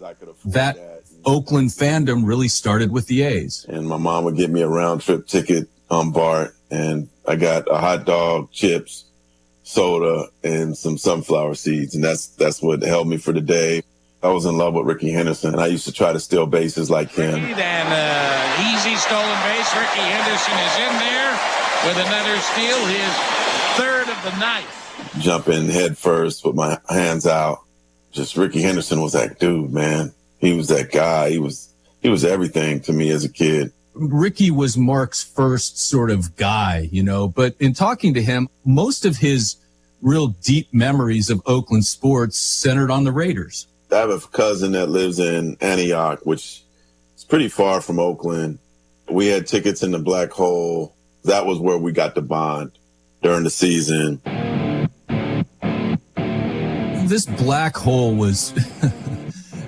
that Oakland fandom really started with the A's. And my mom would get me a round trip ticket on BART, and I got a hot dog, chips, soda, and some sunflower seeds, and that's what held me for the day. I was in love with Ricky Henderson, and I used to try to steal bases like him. And easy stolen base. Ricky Henderson is in there with another steal, his third of the night. Jumping head first with my hands out. Just Ricky Henderson was that dude, man. He was that guy. He was everything to me as a kid. Ricky was Mark's first sort of guy, you know, but in talking to him, most of his real deep memories of Oakland sports centered on the Raiders. I have a cousin that lives in Antioch, which is pretty far from Oakland. We had tickets in the Black Hole. That was where we got to bond during the season. This Black Hole was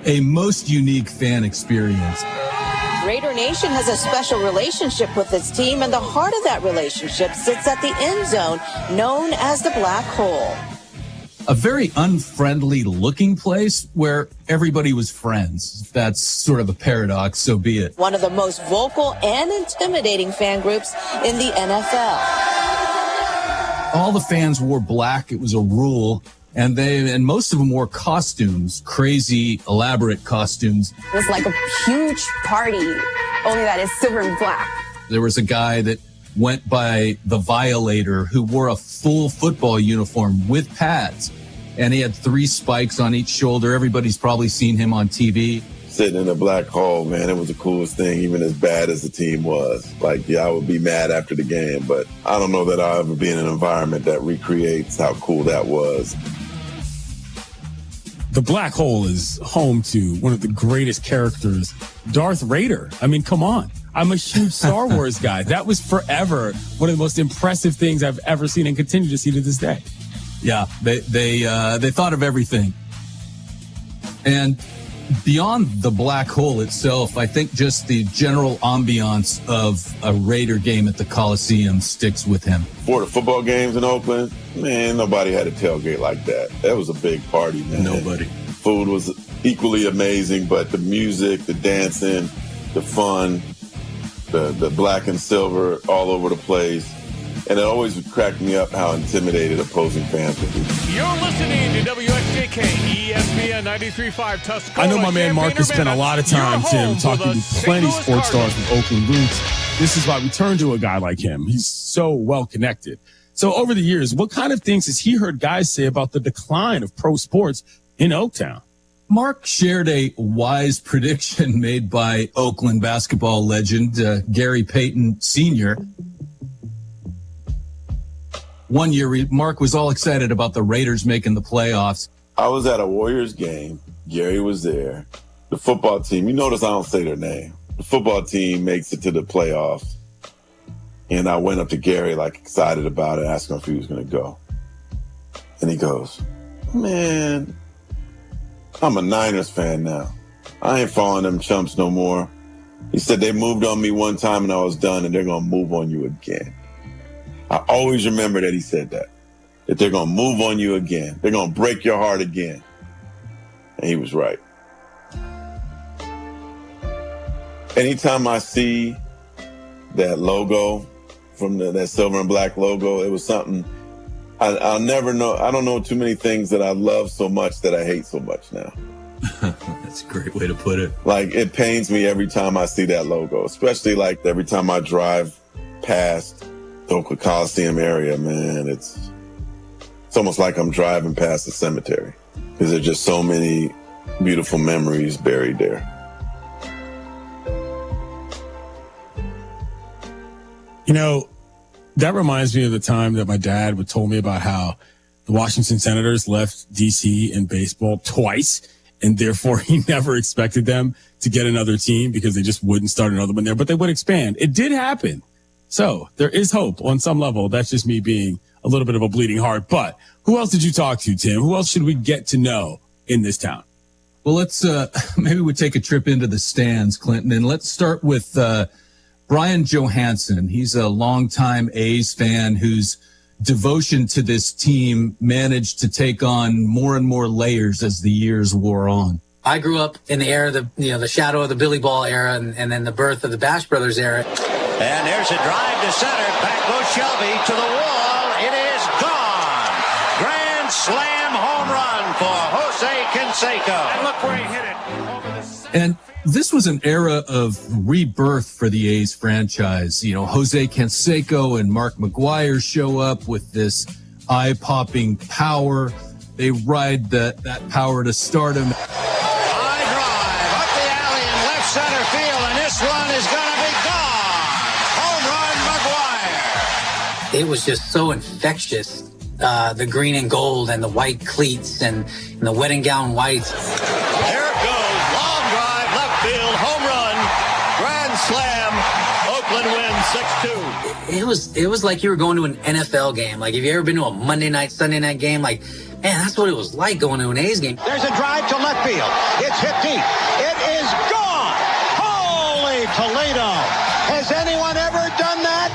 a most unique fan experience. Raider Nation has a special relationship with its team, and the heart of that relationship sits at the end zone, known as the Black Hole. A very unfriendly looking place where everybody was friends. If that's sort of a paradox, so be it. One of the most vocal and intimidating fan groups in the NFL. All the fans wore black. It was a rule. And most of them wore costumes, crazy, elaborate costumes. It was like a huge party, only that it's silver and black. There was a guy that went by the Violator who wore a full football uniform with pads, and he had 3 spikes on each shoulder. Everybody's probably seen him on TV. Sitting in the Black Hole, man, it was the coolest thing, even as bad as the team was. Like, yeah, I would be mad after the game, but I don't know that I'll ever be in an environment that recreates how cool that was. The Black Hole is home to one of the greatest characters, Darth Vader. I mean, come on. I'm a huge Star Wars guy. That was forever one of the most impressive things I've ever seen and continue to see to this day. Yeah, they thought of everything. And beyond the Black Hole itself, I think just the general ambiance of a Raider game at the Coliseum sticks with him. For the football games in Oakland, man, nobody had a tailgate like that. That was a big party, man. Nobody. Food was equally amazing, but the music, the dancing, the fun, the black and silver all over the place. And it always cracked me up how intimidated opposing fans would be. You're listening to WXJK ESPN 93.5 Tuscaloosa. I know my man Marcus spent a lot of time, Tim, talking to plenty of sports stars with Oakland roots. This is why we turn to a guy like him. He's so well connected. So over the years, what kind of things has he heard guys say about the decline of pro sports in Oaktown? Mark shared a wise prediction made by Oakland basketball legend Gary Payton Sr. One year, Mark was all excited about the Raiders making the playoffs. I was at a Warriors game. Gary was there. the football team, you notice I don't say their name. The football team makes it to the playoffs. And I went up to Gary, like, excited about it, asking him if he was going to go. And he goes, man, I'm a Niners fan now. I ain't following them chumps no more. He said they moved on me one time and I was done, and they're going to move on you again. I always remember that he said that they're going to move on you again. They're going to break your heart again. And he was right. Anytime I see that logo from that silver and black logo, it was something I'll never know. I don't know too many things that I love so much that I hate so much now. That's a great way to put it. Like, it pains me every time I see that logo, especially like every time I drive past the Oakland Coliseum area, man. It's almost like I'm driving past a cemetery because there's just so many beautiful memories buried there. You know, that reminds me of the time that my dad would told me about how the Washington Senators left D.C. in baseball twice, and therefore he never expected them to get another team because they just wouldn't start another one there, but they would expand. It did happen. So there is hope on some level. That's just me being a little bit of a bleeding heart. But who else did you talk to, Tim? Who else should we get to know in this town? Well, let's maybe we take a trip into the stands, Clinton, and let's start with Brian Johansson. He's a longtime A's fan whose devotion to this team managed to take on more and more layers as the years wore on. I grew up in the era of the shadow of the Billy Ball era and then the birth of the Bash Brothers era. And there's a drive to center. Back goes Shelby to the wall. It is gone. Grand slam home run for Jose Canseco. And look where he hit it. And this was an era of rebirth for the A's franchise. You know, Jose Canseco and Mark McGwire show up with this eye-popping power. They ride that power to stardom. High drive up the alley in left center field, and this one is going to be gone. Home run, McGwire. It was just so infectious. The green and gold and the white cleats and the wedding gown whites. There it goes. Long drive, left field, home run, grand slam. Oakland wins 6-2. It was like you were going to an NFL game. Like, have you ever been to a Monday night, Sunday night game? Like, man, that's what it was like going to an A's game. There's a drive to left field. It's hit deep. It is gone. Holy Toledo. Has anyone ever done that?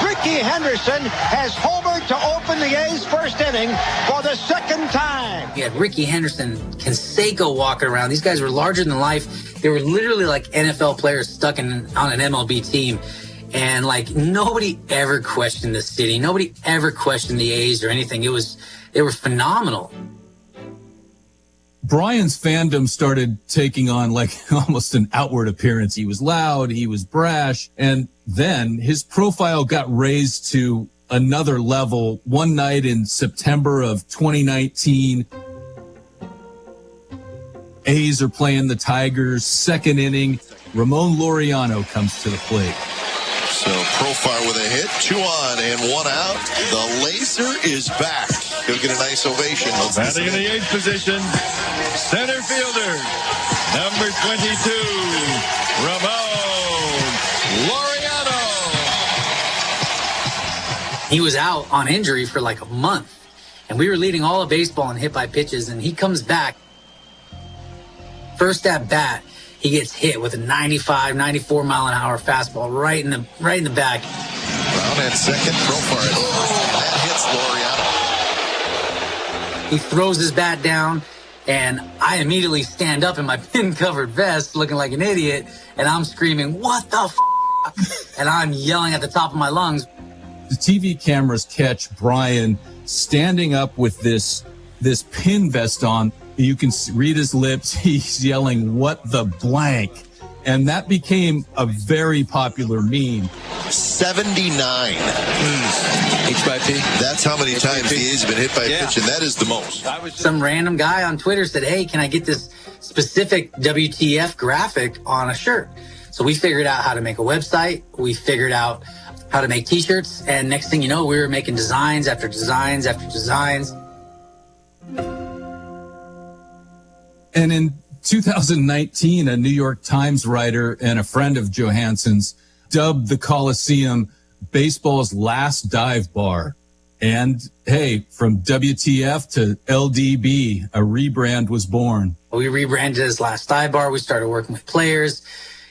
Ricky Henderson has homered to open the A's first inning for the second time. You had Ricky Henderson, Canseco walking around. These guys were larger than life. They were literally like NFL players stuck on an MLB team. And like, nobody ever questioned the city. Nobody ever questioned the A's or anything. They were phenomenal. Brian's fandom started taking on like almost an outward appearance. He was loud, he was brash, and then his profile got raised to another level one night in September of 2019. A's are playing the Tigers, second inning. Ramon Laureano comes to the plate. So Profar with a hit, 2 on and 1 out. The Laser is back. He'll get a nice ovation. Batting in the 8th position, center fielder, number 22, Ramon Laureano. He was out on injury for like a month, and we were leading all of baseball in hit by pitches, and he comes back. First at bat, he gets hit with a 95, 94 mile an hour fastball right in the back. Brown at second, Profar. That hits Laureano. He throws his bat down, and I immediately stand up in my pin-covered vest looking like an idiot, and I'm screaming, "What the f***?" And I'm yelling at the top of my lungs. The TV cameras catch Brian standing up with this pin vest on. You can read his lips. He's yelling, "What the blank?" And that became a very popular meme. 79. H by P. That's how many times the A's have been hit by a pitch, and that is the most. Some random guy on Twitter said, "Hey, can I get this specific WTF graphic on a shirt?" So we figured out how to make a website. We figured out how to make T-shirts. And next thing you know, we were making designs after designs after designs. And in 2019, a New York Times writer and a friend of Johansson's dubbed the Coliseum baseball's last dive bar. And hey, from WTF to LDB, a rebrand was born. We rebranded as Last Dive Bar. We started working with players.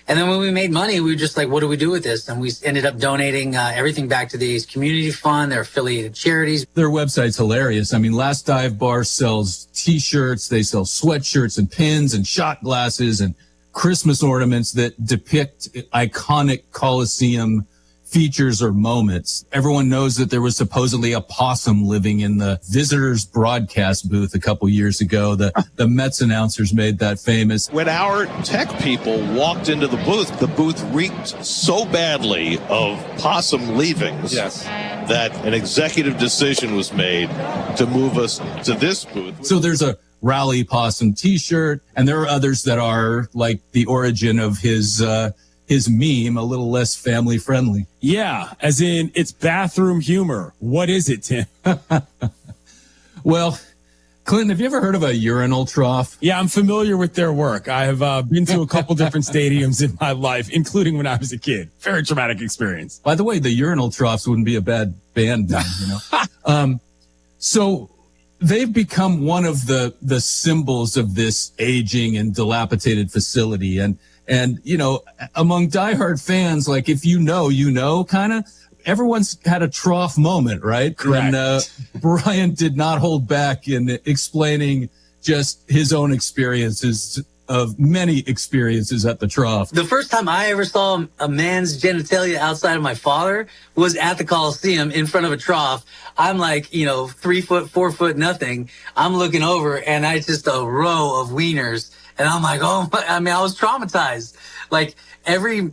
And then when we made money, we were just like, what do we do with this? And we ended up donating everything back to the A's Community Fund, their affiliated charities. Their website's hilarious. I mean, Last Dive Bar sells T-shirts. They sell sweatshirts and pins and shot glasses and Christmas ornaments that depict iconic Coliseum features or moments. Everyone knows that there was supposedly a possum living in the visitors broadcast booth a couple years ago. The Mets announcers made that famous. When our tech people walked into the booth reeked so badly of possum leavings that an executive decision was made to move us to this booth. So there's a Rally Possum T-shirt, and there are others that are like the origin of his meme, a little less family friendly. Yeah, as in it's bathroom humor. What is it, Tim? Well, Clinton, have you ever heard of a urinal trough? Yeah, I'm familiar with their work. I have been to a couple different stadiums in my life, including when I was a kid. Very traumatic experience. By the way, the urinal troughs wouldn't be a bad band name, you know? So they've become one of the symbols of this aging and dilapidated facility. And, you know, among diehard fans, like if you know, kind of, everyone's had a trough moment, right? Correct. And Brian did not hold back in explaining just his own experiences of many experiences at the trough. The first time I ever saw a man's genitalia outside of my father was at the Coliseum in front of a trough. I'm like, 3 foot, 4 foot, nothing. I'm looking over and I just a row of wieners. And I'm like, oh my, I was traumatized. Like every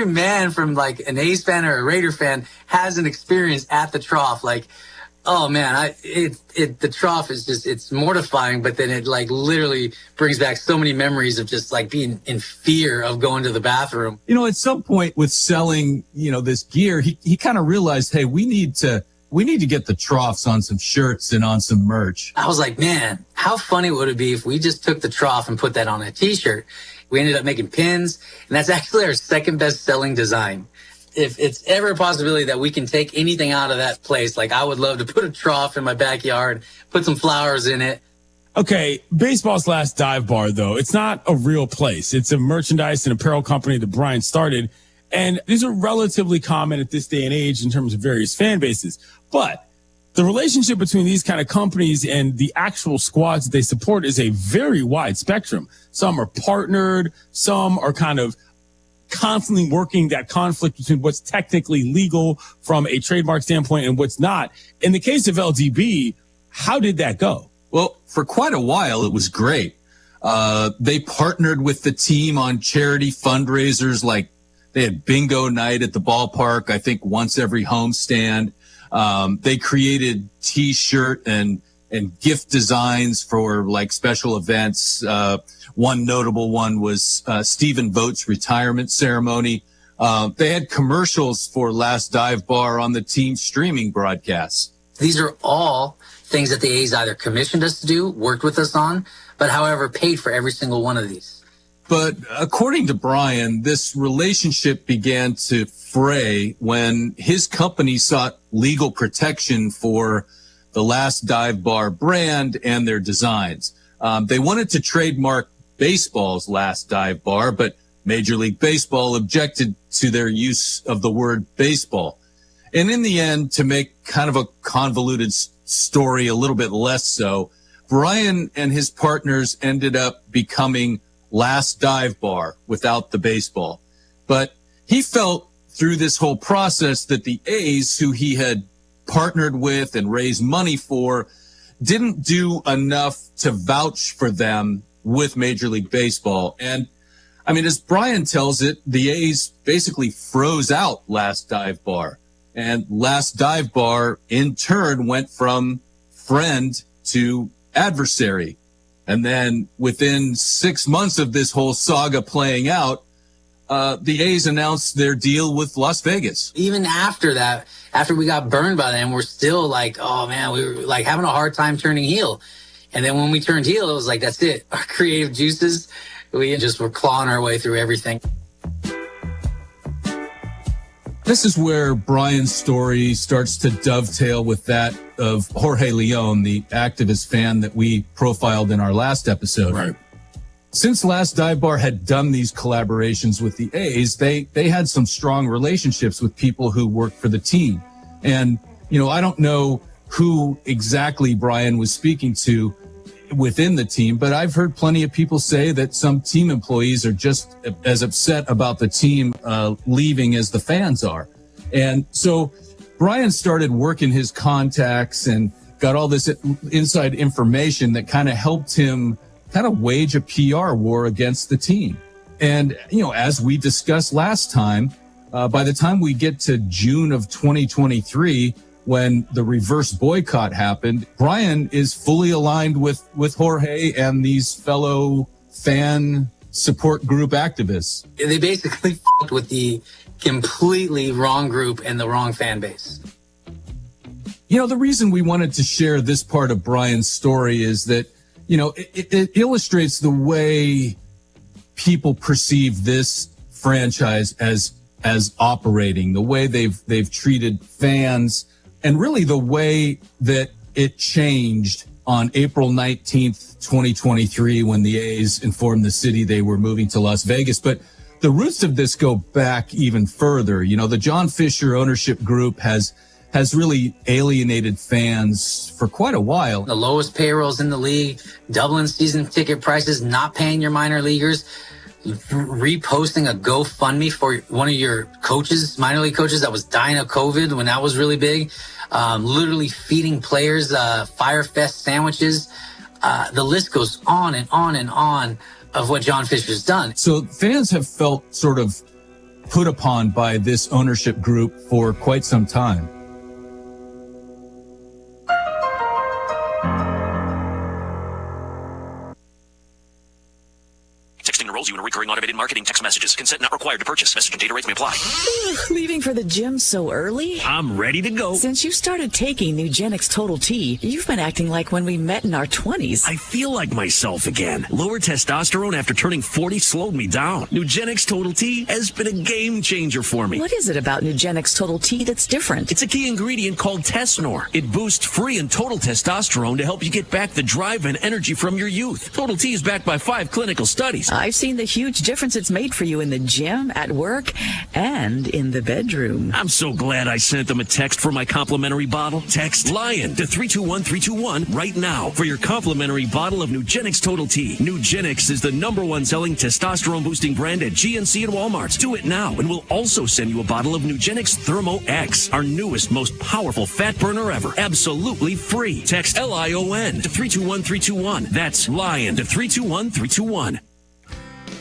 man from like an A's fan or a Raider fan has an experience at the trough. Like, oh man, the trough is just, it's mortifying, but then it like literally brings back so many memories of just like being in fear of going to the bathroom. You know, at some point with selling, this gear, he kind of realized, hey, we need to get the troughs on some shirts and on some merch. I was like, man, how funny would it be if we just took the trough and put that on a t-shirt? We ended up making pins, and that's actually our second best selling design. If it's ever a possibility that we can take anything out of that place, like I would love to put a trough in my backyard, put some flowers in it. Okay, baseball's last dive bar, though, it's not a real place. It's a merchandise and apparel company that Brian started. And these are relatively common at this day and age in terms of various fan bases. But the relationship between these kind of companies and the actual squads that they support is a very wide spectrum. Some are partnered. Some are kind of constantly working that conflict between what's technically legal from a trademark standpoint and what's not. In the case of LDB, how did that go? Well, for quite a while, it was great. They partnered with the team on charity fundraisers, like they had bingo night at the ballpark, I think once every homestand. They created T-shirt and gift designs for like special events. One notable one was Stephen Vogt's retirement ceremony. They had commercials for Last Dive Bar on the team streaming broadcasts. These are all things that the A's either commissioned us to do, worked with us on, but however paid for every single one of these. But according to Brian, this relationship began to fray when his company sought legal protection for the Last Dive Bar brand and their designs. They wanted to trademark baseball's Last Dive Bar, but Major League Baseball objected to their use of the word baseball. And in the end, to make kind of a convoluted story a little bit less so, Brian and his partners ended up becoming Last Dive Bar without the baseball. But he felt through this whole process that the A's, who he had partnered with and raised money for, didn't do enough to vouch for them with Major League Baseball. And I mean, as Brian tells it, the A's basically froze out Last Dive Bar. And Last Dive Bar in turn went from friend to adversary. And then within 6 months of this whole saga playing out, the A's announced their deal with Las Vegas. Even after that, after we got burned by them, we're still like, oh man, we were like having a hard time turning heel. And then when we turned heel, it was like, that's it. Our creative juices, we just were clawing our way through everything. This is where Brian's story starts to dovetail with that of Jorge Leon, the activist fan that we profiled in our last episode. Right. Since Last Dive Bar had done these collaborations with the A's, they had some strong relationships with people who worked for the team. And, I don't know who exactly Brian was speaking to within the team, but I've heard plenty of people say that some team employees are just as upset about the team leaving as the fans are. And so Brian started working his contacts and got all this inside information that kind of helped him kind of wage a PR war against the team. And, as we discussed last time, by the time we get to June of 2023, when the reverse boycott happened, Brian is fully aligned with Jorge and these fellow fan support group activists. They basically f***ed with the completely wrong group and the wrong fan base. The reason we wanted to share this part of Brian's story is that, it illustrates the way people perceive this franchise as operating, the way they've treated fans, and really the way that it changed on April 19th, 2023, when the A's informed the city they were moving to Las Vegas. But the roots of this go back even further. The John Fisher ownership group has really alienated fans for quite a while. The lowest payrolls in the league, doubling season ticket prices, not paying your minor leaguers, reposting a GoFundMe for one of your coaches, minor league coaches that was dying of COVID when that was really big, literally feeding players Firefest sandwiches. The list goes on and on and on of what John Fisher's done. So fans have felt sort of put upon by this ownership group for quite some time. Texting enrolls you in recurring automated marketing text messages. Consent not required to purchase. Message and data rates may apply. Leaving for the gym so early? I'm ready to go. Since you started taking Nugenix Total T, you've been acting like when we met in our 20s. I feel like myself again. Lower testosterone after turning 40 slowed me down. Nugenix Total T has been a game changer for me. What is it about Nugenix Total T that's different? It's a key ingredient called Tesnor. It boosts free and total testosterone to help you get back the drive and energy from your youth. Total T is backed by 5 clinical studies. I've seen the huge difference it's made for you in the gym, at work, and in the bedroom. I'm so glad I sent them a text for my complimentary bottle. Text LION to 321321 right now for your complimentary bottle of Nugenix Total T. Nugenix is the #1 selling testosterone boosting brand at GNC and Walmart. Do it now, and we'll also send you a bottle of Nugenix Thermo X, our newest, most powerful fat burner ever. Absolutely free. Text LION to 321321. That's LION to 321321.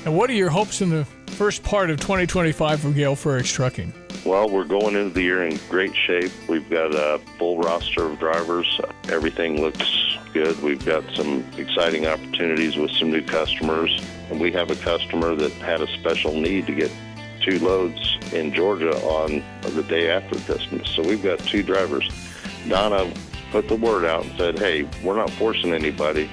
And what are your hopes in the first part of 2025 from Gale Frerichs Trucking? Well, we're going into the year in great shape. We've got a full roster of drivers. Everything looks good. We've got some exciting opportunities with some new customers. And we have a customer that had a special need to get 2 loads in Georgia on the day after Christmas. So we've got 2 drivers. Donna put the word out and said, hey, we're not forcing anybody.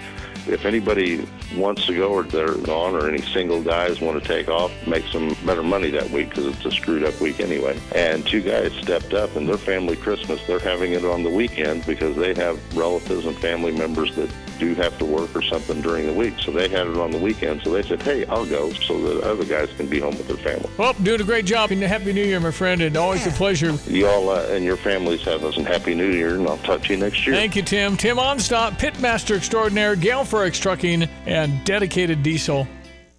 If anybody wants to go or they're gone or any single guys want to take off, make some better money that week because it's a screwed up week anyway. And 2 guys stepped up and their family Christmas, they're having it on the weekend because they have relatives and family members that do have to work or something during the week. So they had it on the weekend. So they said, hey, I'll go so the other guys can be home with their family. Well, doing a great job. And Happy New Year, my friend, and always a pleasure. You all and your families have a Happy New Year, and I'll talk to you next year. Thank you, Tim. Tim Onstop, Pitmaster Extraordinaire, Gale Frerichs Trucking, and Dedicated Diesel.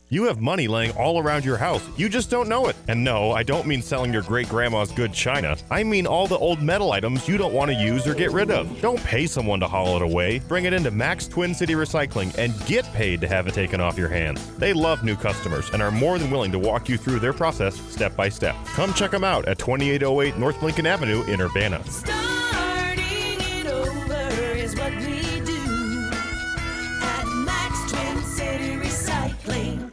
You have money laying all around your house. You just don't know it. And no, I don't mean selling your great-grandma's good china. I mean all the old metal items you don't want to use or get rid of. Don't pay someone to haul it away. Bring it into Max Twin City Recycling and get paid to have it taken off your hands. They love new customers and are more than willing to walk you through their process step by step. Come check them out at 2808 North Lincoln Avenue in Urbana. Starting it over is what we do at Max Twin City Recycling.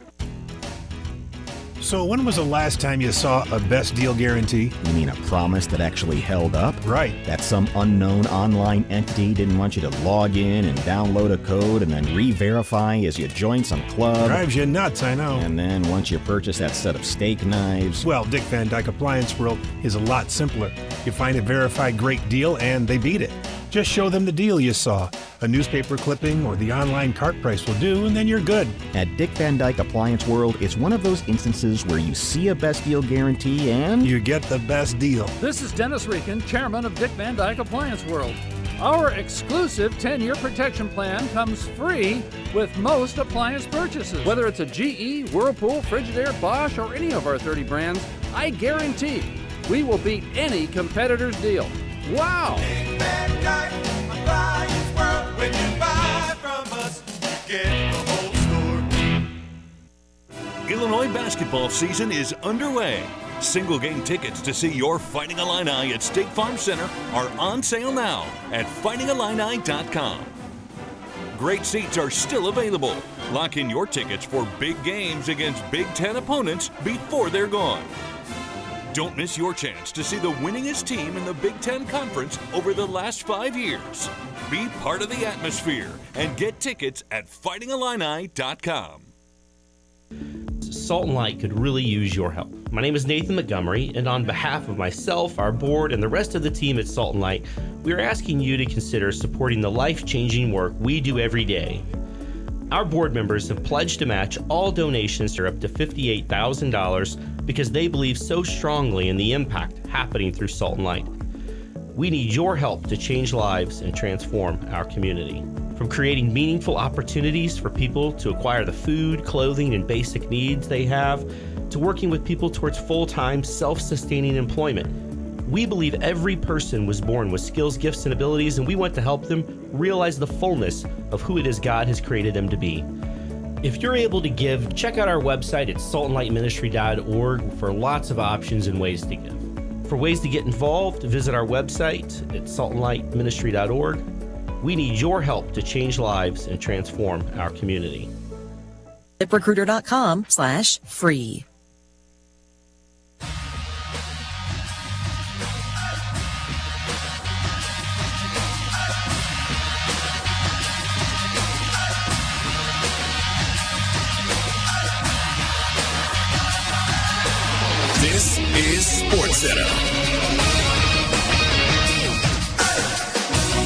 So when was the last time you saw a best deal guarantee? You mean a promise that actually held up? Right. That some unknown online entity didn't want you to log in and download a code and then re-verify as you join some club. Drives you nuts, I know. And then once you purchase that set of steak knives... Well, Dick Van Dyke Appliance World is a lot simpler. You find a verified great deal and they beat it. Just show them the deal you saw. A newspaper clipping or the online cart price will do, and then you're good. At Dick Van Dyke Appliance World, it's one of those instances where you see a best deal guarantee and... you get the best deal. This is Dennis Rieken, chairman of Dick Van Dyke Appliance World. Our exclusive 10-year protection plan comes free with most appliance purchases. Whether it's a GE, Whirlpool, Frigidaire, Bosch, or any of our 30 brands, I guarantee we will beat any competitor's deal. Wow! Dick Van Dyke Appliance World. When you buy from us, you get the whole store. Illinois basketball season is underway. Single game tickets to see your Fighting Illini at State Farm Center are on sale now at fightingillini.com. Great seats are still available. Lock in your tickets for big games against Big Ten opponents before they're gone. Don't miss your chance to see the winningest team in the Big Ten Conference over the last 5 years. Be part of the atmosphere and get tickets at fightingillini.com. Salt and Light could really use your help. My name is Nathan Montgomery, and on behalf of myself, our board, and the rest of the team at Salt and Light, we are asking you to consider supporting the life-changing work we do every day. Our board members have pledged to match all donations to up to $58,000 because they believe so strongly in the impact happening through Salt and Light. We need your help to change lives and transform our community. From creating meaningful opportunities for people to acquire the food, clothing, and basic needs they have, to working with people towards full-time, self-sustaining employment. We believe every person was born with skills, gifts, and abilities, and we want to help them realize the fullness of who it is God has created them to be. If you're able to give, check out our website at saltandlightministry.org for lots of options and ways to give. For ways to get involved, visit our website at saltandlightministry.org. We need your help to change lives and transform our community. ZipRecruiter.com/free. This is SportsCenter.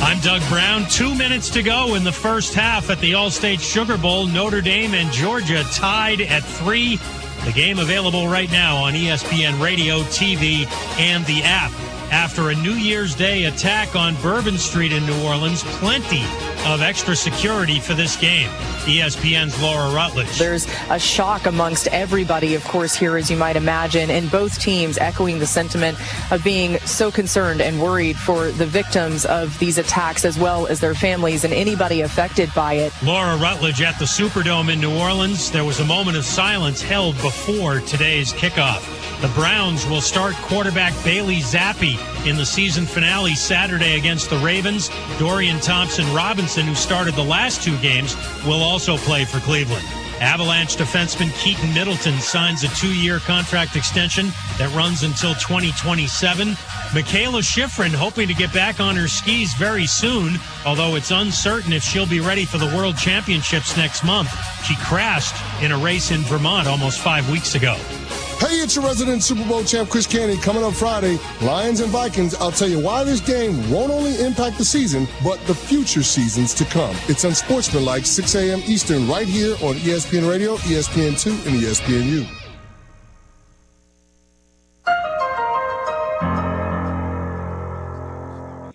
I'm Doug Brown. 2 minutes to go in the first half at the All-State Sugar Bowl. Notre Dame and Georgia tied at 3. The game available right now on ESPN Radio, TV, and the app. After a New Year's Day attack on Bourbon Street in New Orleans, plenty of extra security for this game. ESPN's Laura Rutledge. There's a shock amongst everybody, of course, here, as you might imagine, and both teams echoing the sentiment of being so concerned and worried for the victims of these attacks as well as their families and anybody affected by it. Laura Rutledge at the Superdome in New Orleans. There was a moment of silence held before today's kickoff. The Browns will start quarterback Bailey Zappi in the season finale Saturday against the Ravens. Dorian Thompson-Robinson, who started the last 2 games, will also play for Cleveland. Avalanche defenseman Keaton Middleton signs a 2-year contract extension that runs until 2027. Michaela Schifrin hoping to get back on her skis very soon, although it's uncertain if she'll be ready for the World Championships next month. She crashed in a race in Vermont almost 5 weeks ago. Hey, it's your resident Super Bowl champ, Chris Candy, coming up Friday. Lions and Vikings, I'll tell you why this game won't only impact the season, but the future seasons to come. It's Unsportsmanlike, 6 a.m. Eastern, right here on ESPN Radio, ESPN2, and ESPNU.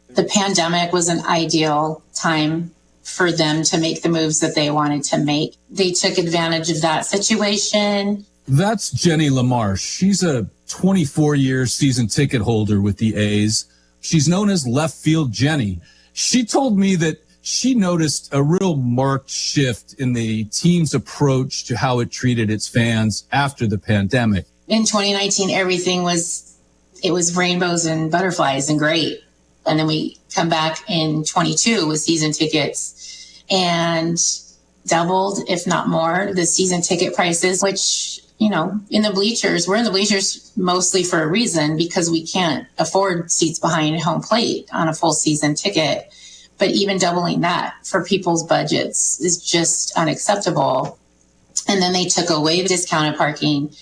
The pandemic was an ideal time for them to make the moves that they wanted to make. They took advantage of that situation. That's Jenny LaMarche. She's a 24-year season ticket holder with the A's. She's known as Left Field Jenny. She told me that she noticed a real marked shift in the team's approach to how it treated its fans after the pandemic. In 2019, everything was rainbows and butterflies and great. And then we come back in 22 with season tickets and doubled, if not more, the season ticket prices, which, in the bleachers. We're in the bleachers mostly for a reason, because we can't afford seats behind home plate on a full season ticket. But even doubling that for people's budgets is just unacceptable. And then they took away the discounted parking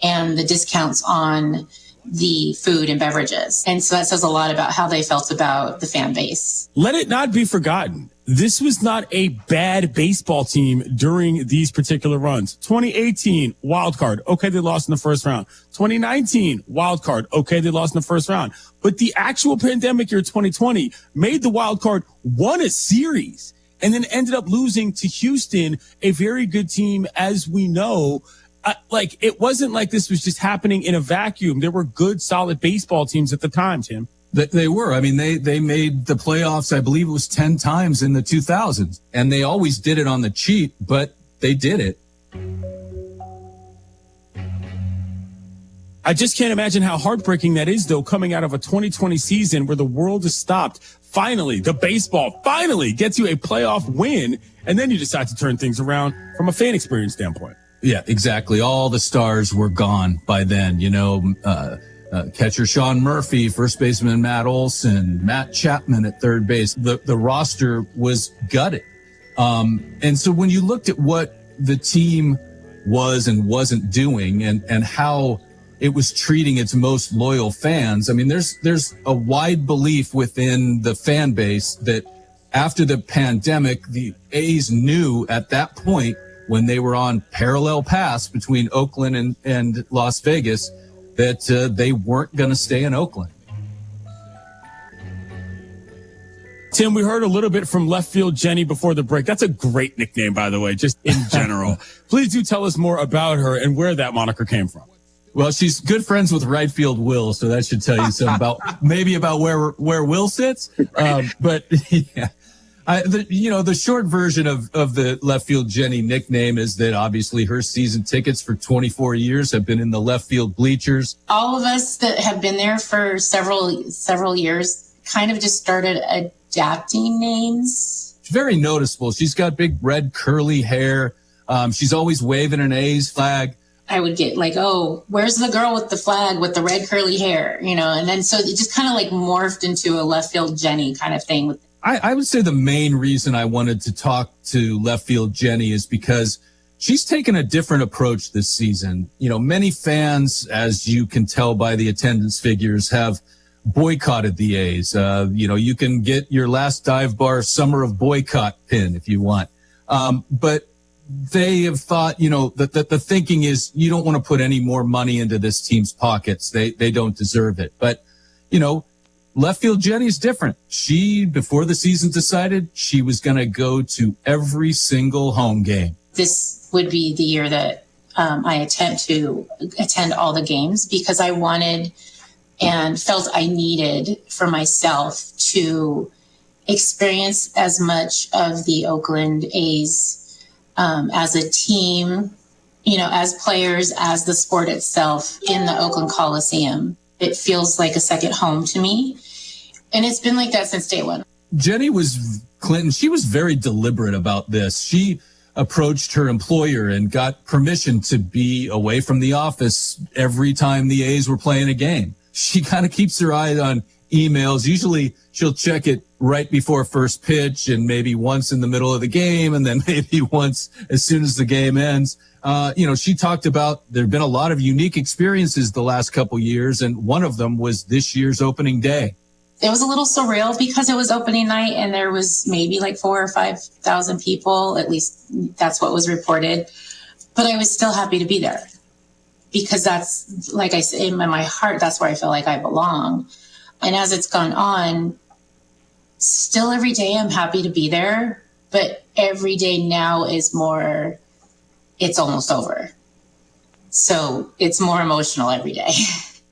and the discounts on the food and beverages. And so that says a lot about how they felt about the fan base. Let it not be forgotten, this was not a bad baseball team during these particular runs. 2018, wild card. Okay, they lost in the first round. 2019, wild card. Okay, they lost in the first round. But the actual pandemic year 2020 made the wild card, won a series, and then ended up losing to Houston, a very good team, as we know. It wasn't like this was just happening in a vacuum. There were good, solid baseball teams at the time, Tim. They were. I mean, they made the playoffs, I believe it was 10 times in the 2000s. And they always did it on the cheap, but they did it. I just can't imagine how heartbreaking that is, though, coming out of a 2020 season where the world is stopped. Finally, the baseball finally gets you a playoff win, and then you decide to turn things around from a fan experience standpoint. Yeah, exactly. All the stars were gone by then. Catcher Sean Murphy, first baseman Matt Olson, Matt Chapman at third base. The roster was gutted. And so when you looked at what the team was and wasn't doing and how it was treating its most loyal fans, I mean, there's a wide belief within the fan base that after the pandemic, the A's knew at that point, when they were on parallel paths between Oakland and Las Vegas, that they weren't going to stay in Oakland. Tim, we heard a little bit from left field Jenny before the break. That's a great nickname, by the way, just in general. Please do tell us more about her and where that moniker came from. Well, she's good friends with right field Will, so that should tell you something about where Will sits. But yeah. The short version of the left field Jenny nickname is that obviously her season tickets for 24 years have been in the left field bleachers. All of us that have been there for several years kind of just started adapting names. It's very noticeable. She's got big red curly hair. She's always waving an A's flag. I would get like, oh, where's the girl with the flag with the red curly hair? And then so it just kind of like morphed into a left field Jenny kind of thing. I would say the main reason I wanted to talk to left field Jenny is because she's taken a different approach this season. Many fans, as you can tell by the attendance figures, have boycotted the A's. You can get your last dive bar summer of boycott pin if you want. But they have thought, that the thinking is you don't want to put any more money into this team's pockets. They don't deserve it. But, left field Jenny is different. She, before the season, decided she was going to go to every single home game. This would be the year that I attempt to attend all the games, because I wanted and felt I needed for myself to experience as much of the Oakland A's as a team, as players, as the sport itself in the Oakland Coliseum. It feels like a second home to me. And it's been like that since day one. Jenny Clinton, she was very deliberate about this. She approached her employer and got permission to be away from the office every time the A's were playing a game. She kind of keeps her eye on emails. Usually she'll check it right before first pitch and maybe once in the middle of the game and then maybe once as soon as the game ends. She talked about there have been a lot of unique experiences the last couple years, and one of them was this year's opening day. It was a little surreal because it was opening night and there was maybe like 4,000 or 5,000 people. At least that's what was reported. But I was still happy to be there because that's, like I said, in my heart, that's where I feel like I belong. And as it's gone on, still every day I'm happy to be there. But every day now is more, it's almost over. So it's more emotional every day.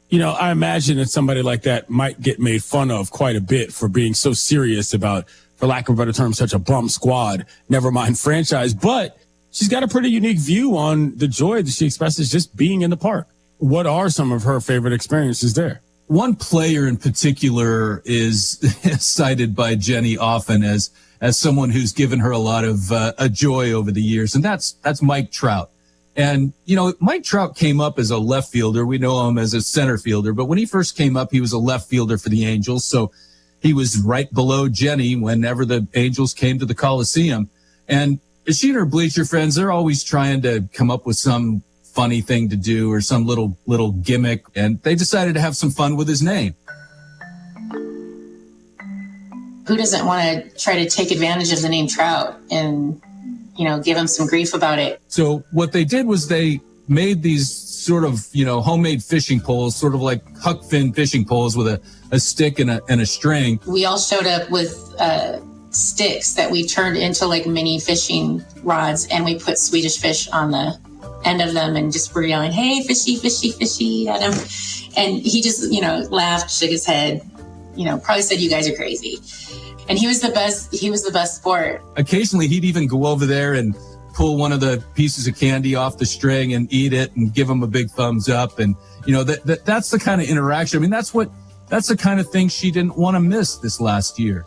I imagine that somebody like that might get made fun of quite a bit for being so serious about, for lack of a better term, such a bum squad, never mind franchise. But she's got a pretty unique view on the joy that she expresses just being in the park. What are some of her favorite experiences there? One player in particular is cited by Jenny often as someone who's given her a lot of joy over the years, and that's Mike Trout. And, Mike Trout came up as a left fielder. We know him as a center fielder, but when he first came up, he was a left fielder for the Angels. So he was right below Jenny whenever the Angels came to the Coliseum. And she and her bleacher friends, they're always trying to come up with some funny thing to do or some little gimmick. And they decided to have some fun with his name. Who doesn't want to try to take advantage of the name Trout and, give him some grief about it? So what they did was they made these sort of, homemade fishing poles, sort of like Huck Finn fishing poles with a stick and a string. We all showed up with sticks that we turned into like mini fishing rods, and we put Swedish fish on the end of them and just were yelling, "Hey, fishy, fishy, fishy" at him. And he just, laughed, shook his head, probably said, "You guys are crazy." And he was the best sport. Occasionally he'd even go over there and pull one of the pieces of candy off the string and eat it and give him a big thumbs up. And, that's the kind of interaction. I mean, that's the kind of thing she didn't want to miss this last year.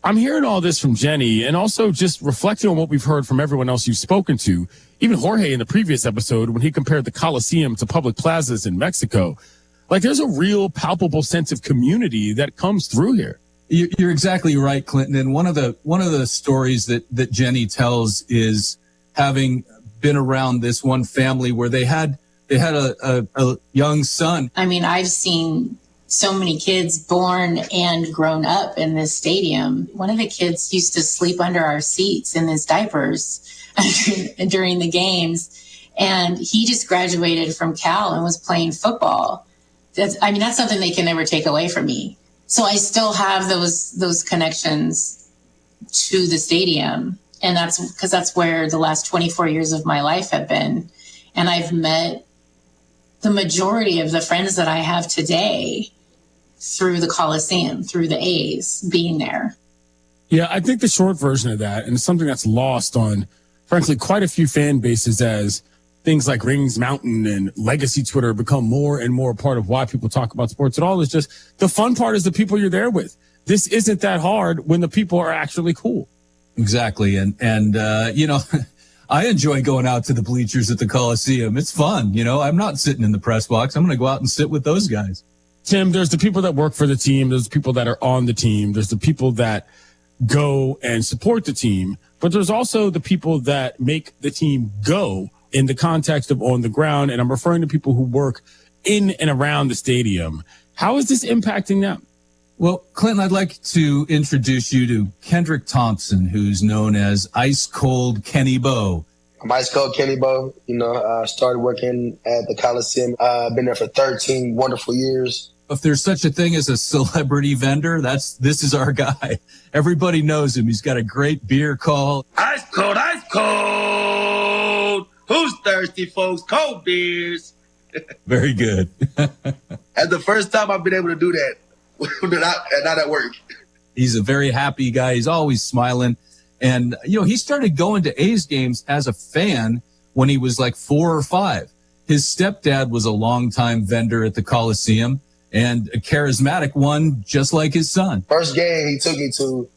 I'm hearing all this from Jenny, and also just reflecting on what we've heard from everyone else you've spoken to. Even Jorge in the previous episode, when he compared the Coliseum to public plazas in Mexico. Like, there's a real palpable sense of community that comes through here. You're exactly right, Clinton. And one of the stories that Jenny tells is having been around this one family where they had a young son. I mean, I've seen so many kids born and grown up in this stadium. One of the kids used to sleep under our seats in his diapers during the games. And he just graduated from Cal and was playing football. That's something they can never take away from me. So I still have those connections to the stadium. And that's where the last 24 years of my life have been. And I've met the majority of the friends that I have today through the Coliseum, through the A's being there. Yeah, I think the short version of that, and it's something that's lost on, frankly, quite a few fan bases as things like Rings Mountain and Legacy Twitter become more and more a part of why people talk about sports at all, is just the fun part is the people you're there with. This isn't that hard when the people are actually cool. Exactly. And I enjoy going out to the bleachers at the Coliseum. It's fun. I'm not sitting in the press box. I'm going to go out and sit with those guys. Tim, there's the people that work for the team. There's the people that are on the team. There's the people that go and support the team. But there's also the people that make the team go in the context of on the ground. And I'm referring to people who work in and around the stadium. How is this impacting them? Well, Clinton, I'd like to introduce you to Kendrick Thompson, who's known as Ice Cold Kenny Bo. I'm Ice Cold Kenny Bo. I started working at the Coliseum. I've been there for 13 wonderful years. If there's such a thing as a celebrity vendor, this is our guy. Everybody knows him. He's got a great beer call. Ice cold, ice cold. Who's thirsty, folks? Cold beers. Very good. That's the first time I've been able to do that. Not at work. He's a very happy guy. He's always smiling. And, he started going to A's games as a fan when he was like 4 or 5. His stepdad was a longtime vendor at the Coliseum and a charismatic one, just like his son. First game he took me to,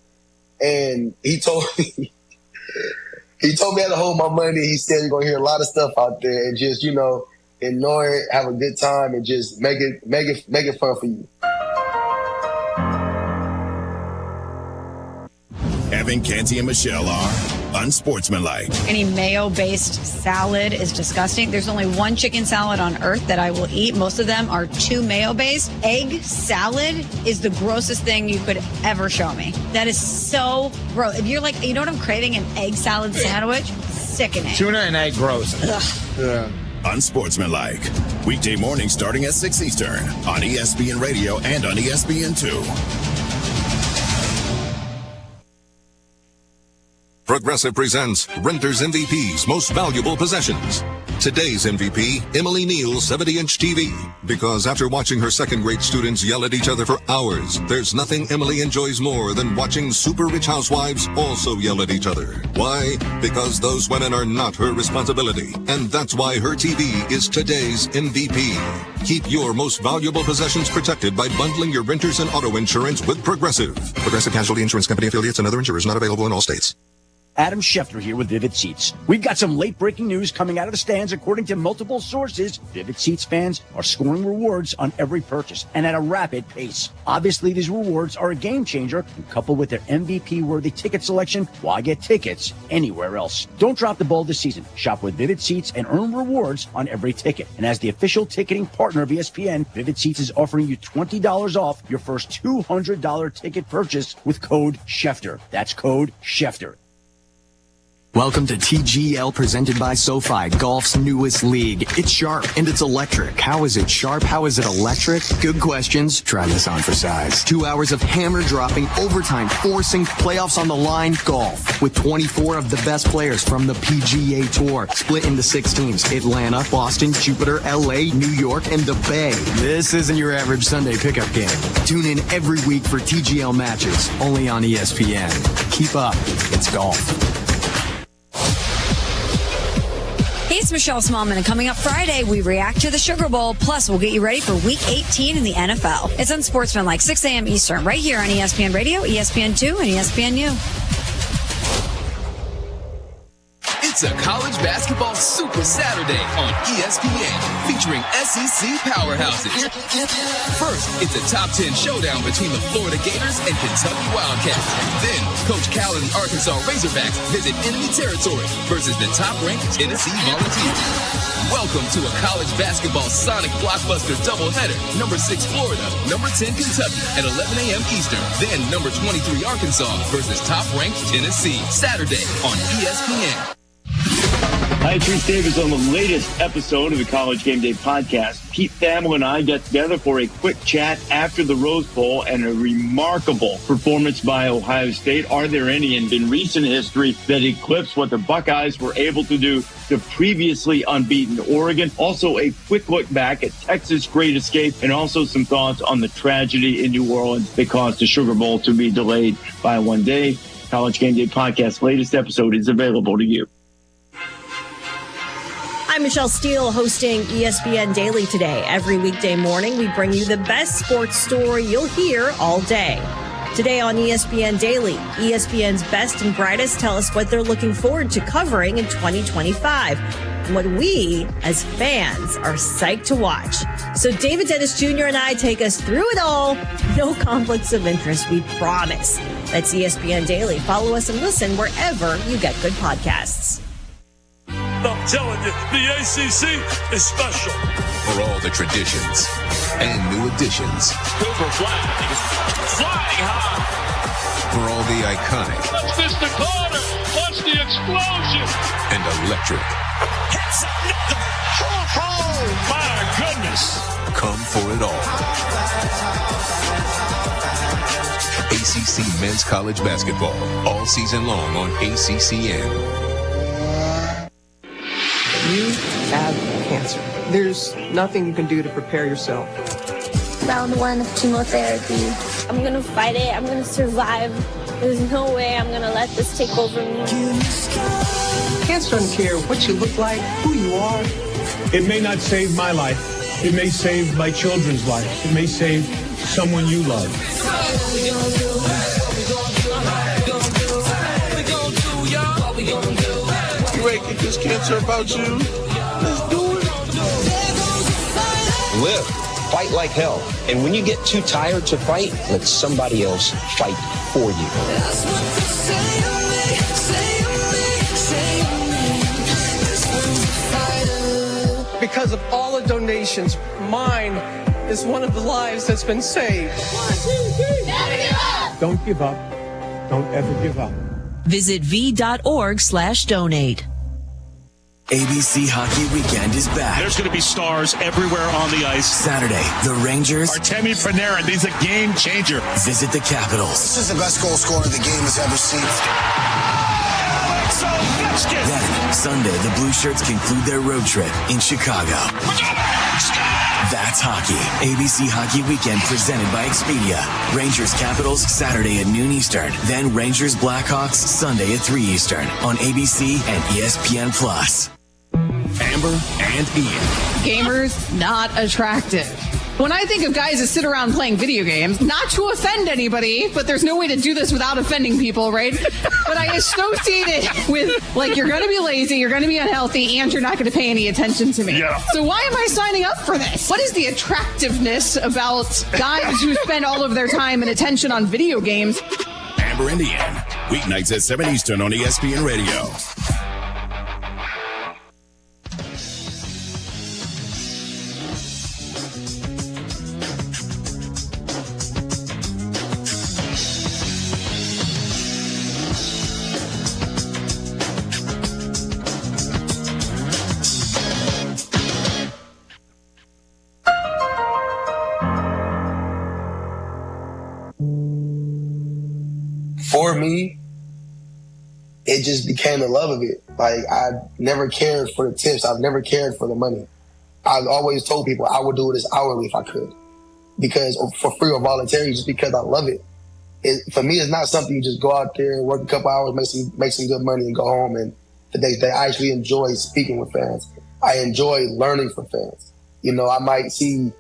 and he told me I had to hold my money. He said, "You're going to hear a lot of stuff out there, and just, enjoy it, have a good time, and just make it fun for you." Evan, Canty, and Michelle are unsportsmanlike. Any mayo-based salad is disgusting. There's only one chicken salad on earth that I will eat. Most of them are too mayo-based. Egg salad is the grossest thing you could ever show me. That is so gross. If you're like, you know what I'm craving? An egg salad sandwich? Sickening. Tuna and egg gross. Ugh. Yeah. Unsportsmanlike. Weekday morning starting at 6 Eastern on ESPN Radio and on ESPN2. Progressive presents Renters MVP's Most Valuable Possessions. Today's MVP, Emily Neal's 70-inch TV. Because after watching her second-grade students yell at each other for hours, there's nothing Emily enjoys more than watching super rich housewives also yell at each other. Why? Because those women are not her responsibility. And that's why her TV is today's MVP. Keep your most valuable possessions protected by bundling your renters and auto insurance with Progressive. Progressive Casualty Insurance Company affiliates and other insurers not available in all states. Adam Schefter here with Vivid Seats. We've got some late-breaking news coming out of the stands. According to multiple sources, Vivid Seats fans are scoring rewards on every purchase and at a rapid pace. Obviously, these rewards are a game changer, and coupled with their MVP-worthy ticket selection, why get tickets anywhere else? Don't drop the ball this season. Shop with Vivid Seats and earn rewards on every ticket. And as the official ticketing partner of ESPN, Vivid Seats is offering you $20 off your first $200 ticket purchase with code Schefter. That's code Schefter. Welcome to TGL presented by SoFi, golf's newest league. It's sharp and it's electric. How is it sharp? How is it electric? Good questions. Try this on for size. 2 hours of hammer dropping, overtime forcing, playoffs on the line, golf. With 24 of the best players from the PGA Tour. Split into 6 teams. Atlanta, Boston, Jupiter, LA, New York, and the Bay. This isn't your average Sunday pickup game. Tune in every week for TGL matches. Only on ESPN. Keep up. It's golf. Hey, it's Michelle Smallman, and coming up Friday, we react to the Sugar Bowl, plus we'll get you ready for Week 18 in the NFL. It's on Sportsmanlike, 6 a.m. Eastern, right here on ESPN Radio, ESPN2, and ESPNU. It's a college basketball Super Saturday on ESPN, featuring SEC powerhouses. First, it's a top 10 showdown between the Florida Gators and Kentucky Wildcats. Then, Coach Callen's Arkansas Razorbacks visit enemy territory versus the top-ranked Tennessee Volunteers. Welcome to a college basketball Sonic blockbuster doubleheader. Number 6 Florida, number 10 Kentucky at 11 a.m. Eastern. Then number 23 Arkansas versus top-ranked Tennessee. Saturday on ESPN. Hi, it's Reese Davis on the latest episode of the College Game Day podcast. Pete Thamel and I got together for a quick chat after the Rose Bowl and a remarkable performance by Ohio State. Are there any in recent history that eclipse what the Buckeyes were able to do to previously unbeaten Oregon? Also, a quick look back at Texas' Great Escape and also some thoughts on the tragedy in New Orleans that caused the Sugar Bowl to be delayed by 1 day. College Game Day podcast latest episode is available to you. I'm Michelle Steele, hosting ESPN Daily today. Every weekday morning, we bring you the best sports story you'll hear all day. Today on ESPN Daily, ESPN's best and brightest tell us what they're looking forward to covering in 2025 and what we, as fans, are psyched to watch. So David Dennis Jr. and I take us through it all. No conflicts of interest, we promise. That's ESPN Daily. Follow us and listen wherever you get good podcasts. I'm telling you, the ACC is special. For all the traditions and new additions. Cooper flying high. For all the iconic. Watch Mr. Carter. Watch the explosion. And electric. Hits another. Oh, my goodness. Come for it all. ACC Men's College Basketball. All season long on ACCN. You have cancer. There's nothing you can do to prepare yourself. Round 1 of chemotherapy. I'm going to fight it. I'm going to survive. There's no way I'm going to let this take over me. Cancer doesn't care what you look like, who you are. It may not save my life. It may save my children's lives. It may save someone you love. You ain't get this cancer about you. Let's do it. Live. Fight like hell. And when you get too tired to fight, let somebody else fight for you. Because of all the donations, mine is one of the lives that's been saved. Don't give up. Don't ever give up. Visit v.org/donate. ABC Hockey Weekend is back. There's going to be stars everywhere on the ice. Saturday, the Rangers. Artemi Panarin, he's a game changer. Visit the Capitals. This is the best goal scorer the game has ever seen. Then, Sunday, the Blue Shirts conclude their road trip in Chicago. That's hockey. ABC Hockey Weekend presented by Expedia. Rangers Capitals Saturday at noon Eastern. Then Rangers Blackhawks Sunday at 3 Eastern on ABC and ESPN+. Amber and Ian. Gamers, not attractive. When I think of guys that sit around playing video games, not to offend anybody, but there's no way to do this without offending people, right? But I associate it with, like, you're going to be lazy, you're going to be unhealthy, and you're not going to pay any attention to me. Yeah. So why am I signing up for this? What is the attractiveness about guys who spend all of their time and attention on video games? Amber and Ian, weeknights at 7 Eastern on ESPN Radio. For me, it just became the love of it. Like, I never cared for the tips. I've never cared for the money. I've always told people I would do this hourly if I could, because for free or voluntary, just because I love it. For me, it's not something you just go out there, work a couple hours, make some good money, and go home. And the next day, I actually enjoy speaking with fans. I enjoy learning from fans. You know, I might see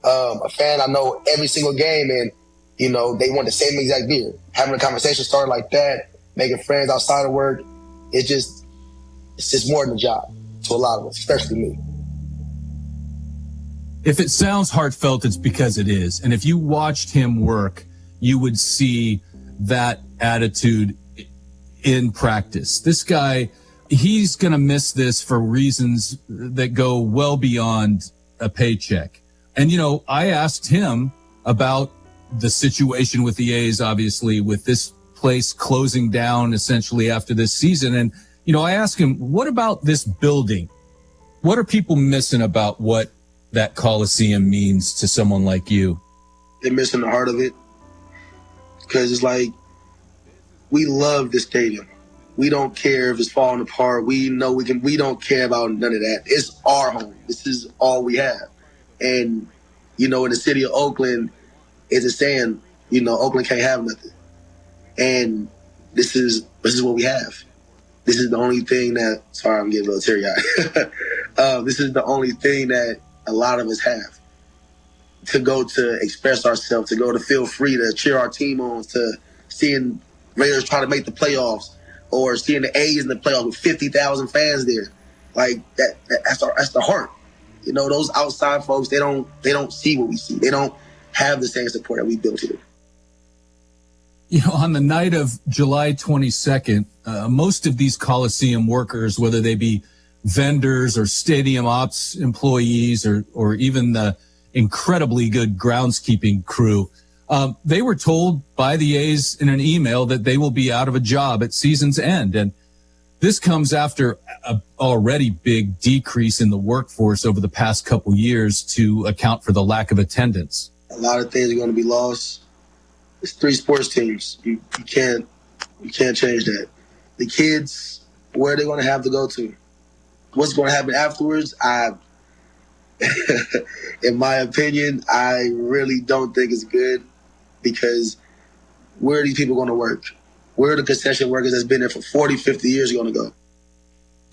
a fan I know every single game, and you know, they want the same exact beer. Having a conversation started like that, making friends outside of work, it's just more than a job to a lot of us, especially me. If it sounds heartfelt, it's because it is. And if you watched him work, you would see that attitude in practice. This guy, he's going to miss this for reasons that go well beyond a paycheck. And, you know, I asked him about the situation with the A's, obviously, with this place closing down essentially after this season. And, you know, I asked him, what about this building? What are people missing about what that Coliseum means to someone like you? They're missing the heart of it. Because it's like, we love the stadium. We don't care if it's falling apart. We know we don't care about none of that. It's our home. This is all we have. And, you know, in the city of Oakland, it's a saying, you know, Oakland can't have nothing. And this is what we have. This is the only thing that, sorry, I'm getting a little teary-eyed. This is the only thing that a lot of us have. To go to express ourselves, to go to feel free, to cheer our team on, to seeing Raiders try to make the playoffs, or seeing the A's in the playoffs with 50,000 fans there. Like, that's the heart. You know, those outside folks, they don't see what we see. They don't have the same support that we built here. You know, on the night of July 22nd, most of these Coliseum workers, whether they be vendors or stadium ops employees or even the incredibly good groundskeeping crew, they were told by the A's in an email that they will be out of a job at season's end. And this comes after an already big decrease in the workforce over the past couple years to account for the lack of attendance. A lot of things are going to be lost. It's 3 sports teams. You can't change that. The kids, where are they going to have to go to? What's going to happen afterwards? In my opinion, I really don't think it's good, because where are these people going to work? Where are the concession workers that's been there for 40, 50 years going to go?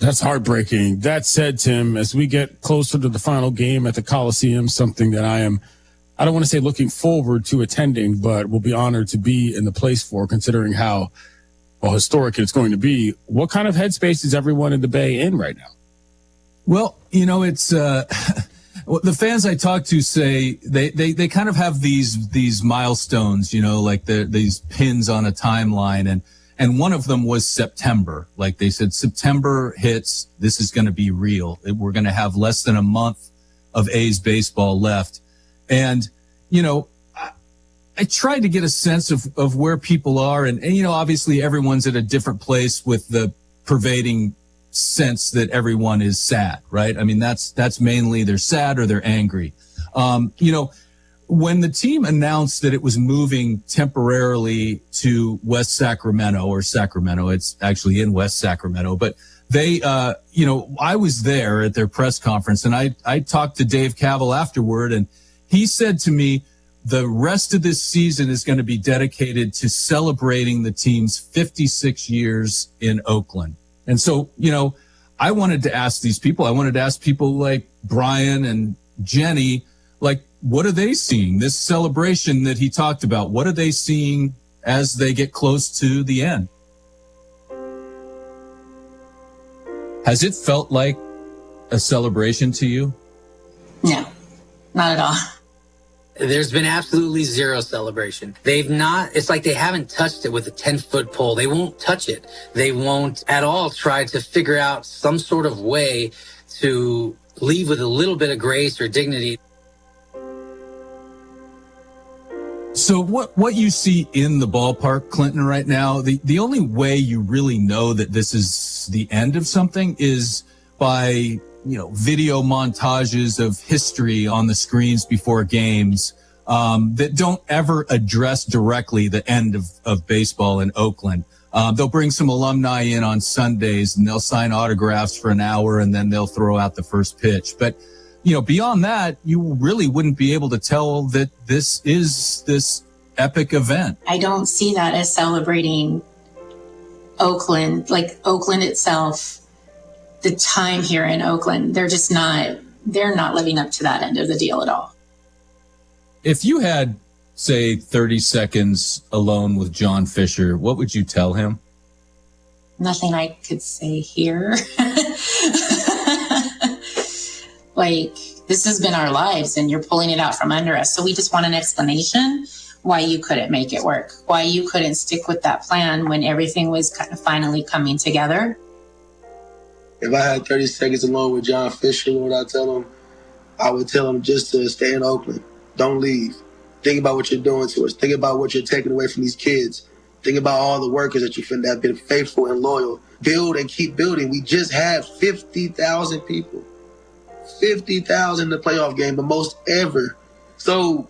That's heartbreaking. That said, Tim, as we get closer to the final game at the Coliseum, something that I don't want to say looking forward to attending, but will be honored to be in the place for, considering how historic it's going to be. What kind of headspace is everyone in the Bay in right now? Well, you know, it's the fans I talk to say they kind of have these milestones, you know, like these pins on a timeline, and one of them was September. Like they said, September hits, this is going to be real. We're going to have less than a month of A's baseball left. And, you know, I tried to get a sense of where people are. And, you know, obviously everyone's at a different place with the pervading sense that everyone is sad, right? I mean, that's mainly they're sad or they're angry. You know, when the team announced that it was moving temporarily to West Sacramento, or Sacramento, it's actually in West Sacramento, but they, you know, I was there at their press conference, and I talked to Dave Kaval afterward, and he said to me, the rest of this season is going to be dedicated to celebrating the team's 56 years in Oakland. And so, you know, I wanted to ask these people, I wanted to ask people like Brian and Jenny, like, what are they seeing? This celebration that he talked about, what are they seeing as they get close to the end? Has it felt like a celebration to you? No, not at all. There's been absolutely zero celebration. It's like they haven't touched it with a 10-foot pole. They won't touch it. They won't at all try to figure out some sort of way to leave with a little bit of grace or dignity. So what you see in the ballpark, Clinton, right now, the only way you really know that this is the end of something is by, video montages of history on the screens before games that don't ever address directly the end of baseball in Oakland. They'll bring some alumni in on Sundays and they'll sign autographs for an hour and then they'll throw out the first pitch. But beyond that, you really wouldn't be able to tell that this is this epic event. I don't see that as celebrating Oakland, like Oakland itself, the time here in Oakland. They're not living up to that end of the deal at all. If you had, say, 30 seconds alone with John Fisher, what would you tell him? Nothing I could say here. Like, this has been our lives and you're pulling it out from under us. So we just want an explanation why you couldn't make it work, why you couldn't stick with that plan when everything was kind of finally coming together. If I had 30 seconds alone with John Fisher, what would I tell him? I would tell him just to stay in Oakland. Don't leave. Think about what you're doing to us. Think about what you're taking away from these kids. Think about all the workers that that have been faithful and loyal. Build and keep building. We just had 50,000 people. 50,000 in the playoff game, the most ever. So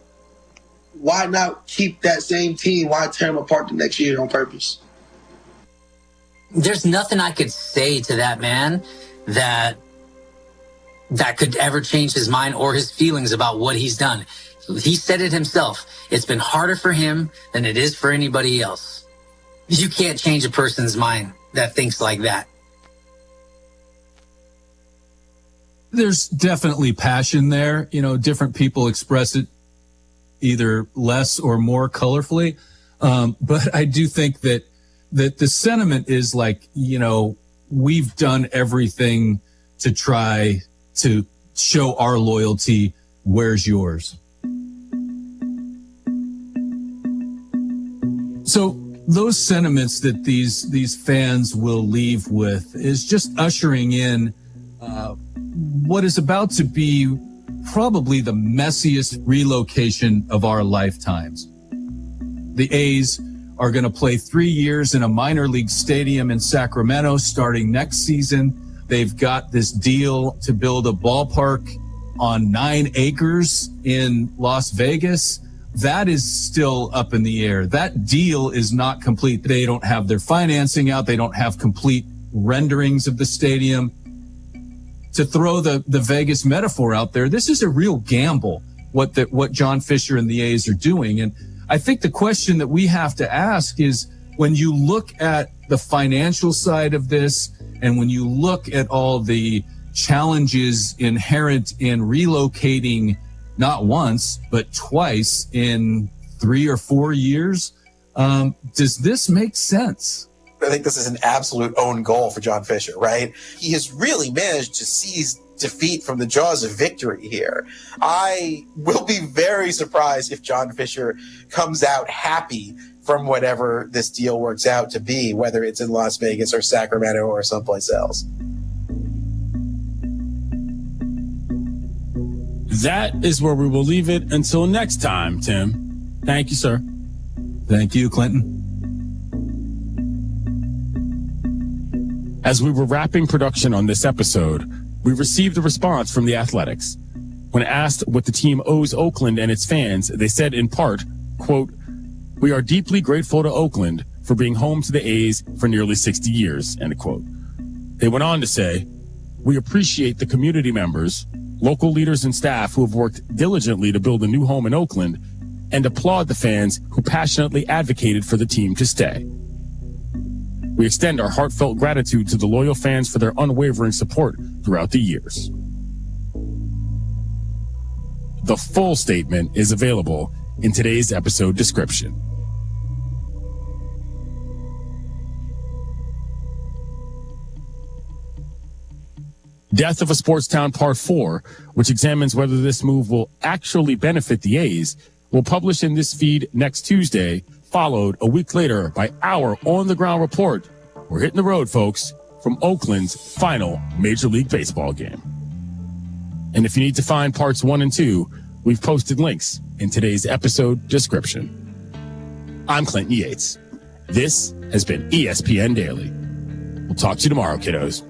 why not keep that same team? Why tear them apart the next year on purpose? There's nothing I could say to that man that could ever change his mind or his feelings about what he's done. He said it himself. It's been harder for him than it is for anybody else. You can't change a person's mind that thinks like that. There's definitely passion there. Different people express it either less or more colorfully. But I do think that the sentiment is like, we've done everything to try to show our loyalty. Where's yours? So those sentiments that these fans will leave with is just ushering in what is about to be probably the messiest relocation of our lifetimes. The A's are going to play 3 years in a minor league stadium in Sacramento starting next season. They've got this deal to build a ballpark on 9 acres in Las Vegas. That is still up in the air. That deal is not complete. They don't have their financing out. They don't have complete renderings of the stadium. To throw the Vegas metaphor out there, this is a real gamble, what John Fisher and the A's are doing. And I think the question that we have to ask is, when you look at the financial side of this, and when you look at all the challenges inherent in relocating not once, but twice in 3 or 4 years, does this make sense? I think this is an absolute own goal for John Fisher, right? He has really managed to seize defeat from the jaws of victory here. I will be very surprised if John Fisher comes out happy from whatever this deal works out to be, whether it's in Las Vegas or Sacramento or someplace else. That is where we will leave it until next time, Tim. Thank you, sir. Thank you, Clinton. As we were wrapping production on this episode, we received a response from the Athletics. When asked what the team owes Oakland and its fans, they said in part, quote, "We are deeply grateful to Oakland for being home to the A's for nearly 60 years, end quote. They went on to say, "We appreciate the community members, local leaders and staff who have worked diligently to build a new home in Oakland, and applaud the fans who passionately advocated for the team to stay. We extend our heartfelt gratitude to the loyal fans for their unwavering support throughout the years." The full statement is available in today's episode description. Death of a Sports Town Part 4, which examines whether this move will actually benefit the A's, will publish in this feed next Tuesday, followed a week later by our on-the-ground report. We're hitting the road, folks, from Oakland's final Major League Baseball game. And if you need to find parts 1 and 2, we've posted links in today's episode description. I'm Clinton Yates. This has been ESPN Daily. We'll talk to you tomorrow, kiddos.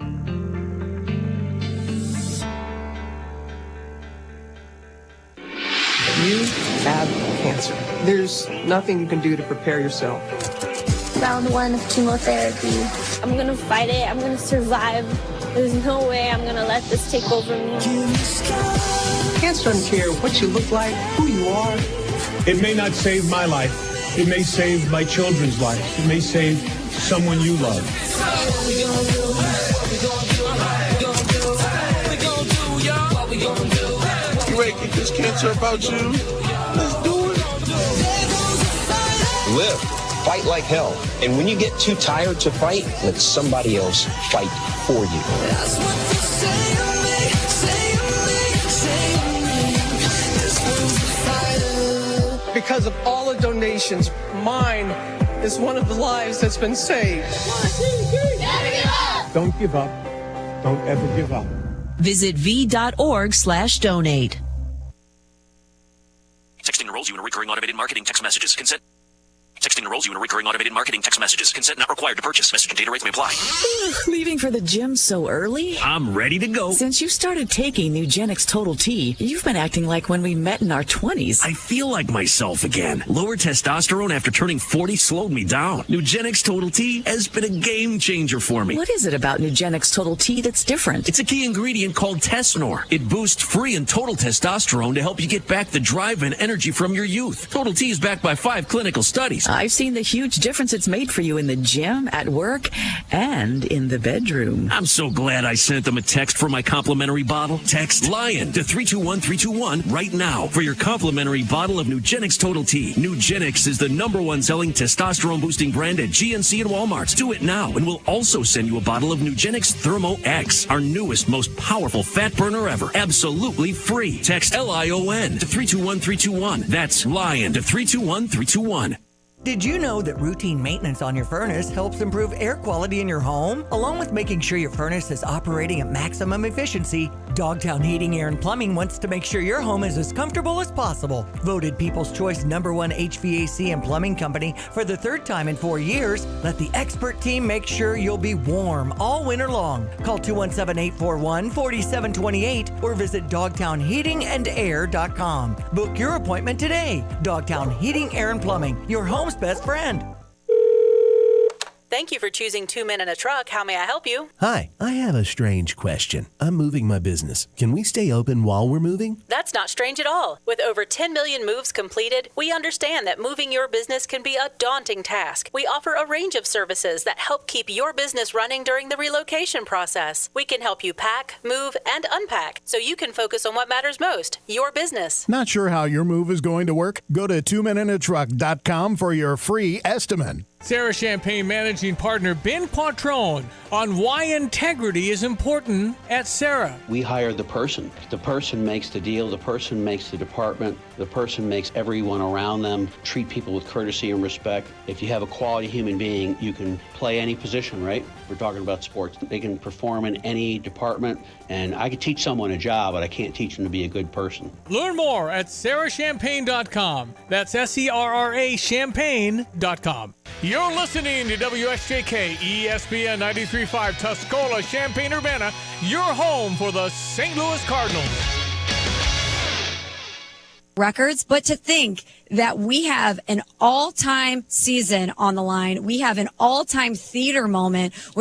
You have cancer. There's nothing you can do to prepare yourself. Round 1 of chemotherapy. I'm gonna fight it. I'm gonna survive. There's no way I'm gonna let this take over me. Cancer doesn't care what you look like, who you are. It may not save my life. It may save my children's life. It may save someone you love. You ready to get this cancer about you? Let's do it. Live. Fight like hell. And when you get too tired to fight, let somebody else fight for you. That's what they say of me, This one's the fighter. Because of all the donations, mine is one of the lives that's been saved. 1, 2, 3. Never give up. Don't give up. Don't ever give up. Visit v.org/donate. Texting enrolls you in a recurring automated marketing text messages. Consent. Texting enrolls you in a recurring automated marketing text messages. Consent not required to purchase. Message and data rates may apply. Leaving for the gym so early? I'm ready to go. Since you started taking Nugenix Total T, you've been acting like when we met in our 20s. I feel like myself again. Lower testosterone after turning 40 slowed me down. Nugenix Total T has been a game changer for me. What is it about Nugenix Total T that's different? It's a key ingredient called Tesnor. It boosts free and total testosterone to help you get back the drive and energy from your youth. Total T is backed by 5 clinical studies. I've seen the huge difference it's made for you in the gym, at work, and in the bedroom. I'm so glad I sent them a text for my complimentary bottle. Text LION to 321321 right now for your complimentary bottle of Nugenix Total T. Nugenix is the #1 selling testosterone boosting brand at GNC and Walmart. Do it now, and we'll also send you a bottle of Nugenix Thermo X, our newest, most powerful fat burner ever. Absolutely free. Text LION to 321321. That's LION to 321321. Did you know that routine maintenance on your furnace helps improve air quality in your home? Along with making sure your furnace is operating at maximum efficiency, Dogtown Heating, Air, and Plumbing wants to make sure your home is as comfortable as possible. Voted People's Choice #1 HVAC and plumbing company for the 3rd time in 4 years, let the expert team make sure you'll be warm all winter long. Call 217-841-4728 or visit dogtownheatingandair.com. Book your appointment today. Dogtown Heating, Air, and Plumbing, your home's best friend. Thank you for choosing 2 Men in a Truck. How may I help you? Hi, I have a strange question. I'm moving my business. Can we stay open while we're moving? That's not strange at all. With over 10 million moves completed, we understand that moving your business can be a daunting task. We offer a range of services that help keep your business running during the relocation process. We can help you pack, move, and unpack so you can focus on what matters most, your business. Not sure how your move is going to work? Go to 2meninatruck.com for your free estimate. Sarah Champagne Managing Partner Ben Quattrone on why integrity is important at Sarah. We hire the person. The person makes the deal. The person makes the department. The person makes everyone around them treat people with courtesy and respect. If you have a quality human being, you can play any position, right? We're talking about sports. They can perform in any department, and I could teach someone a job, but I can't teach them to be a good person. Learn more at sarahchampagne.com. That's SERRA champagne.com. You're listening to WSJK ESPN 93.5 Tuscola, Champaign-Urbana, your home for the St. Louis Cardinals. Records, but to think that we have an all-time season on the line. We have an all-time theater moment with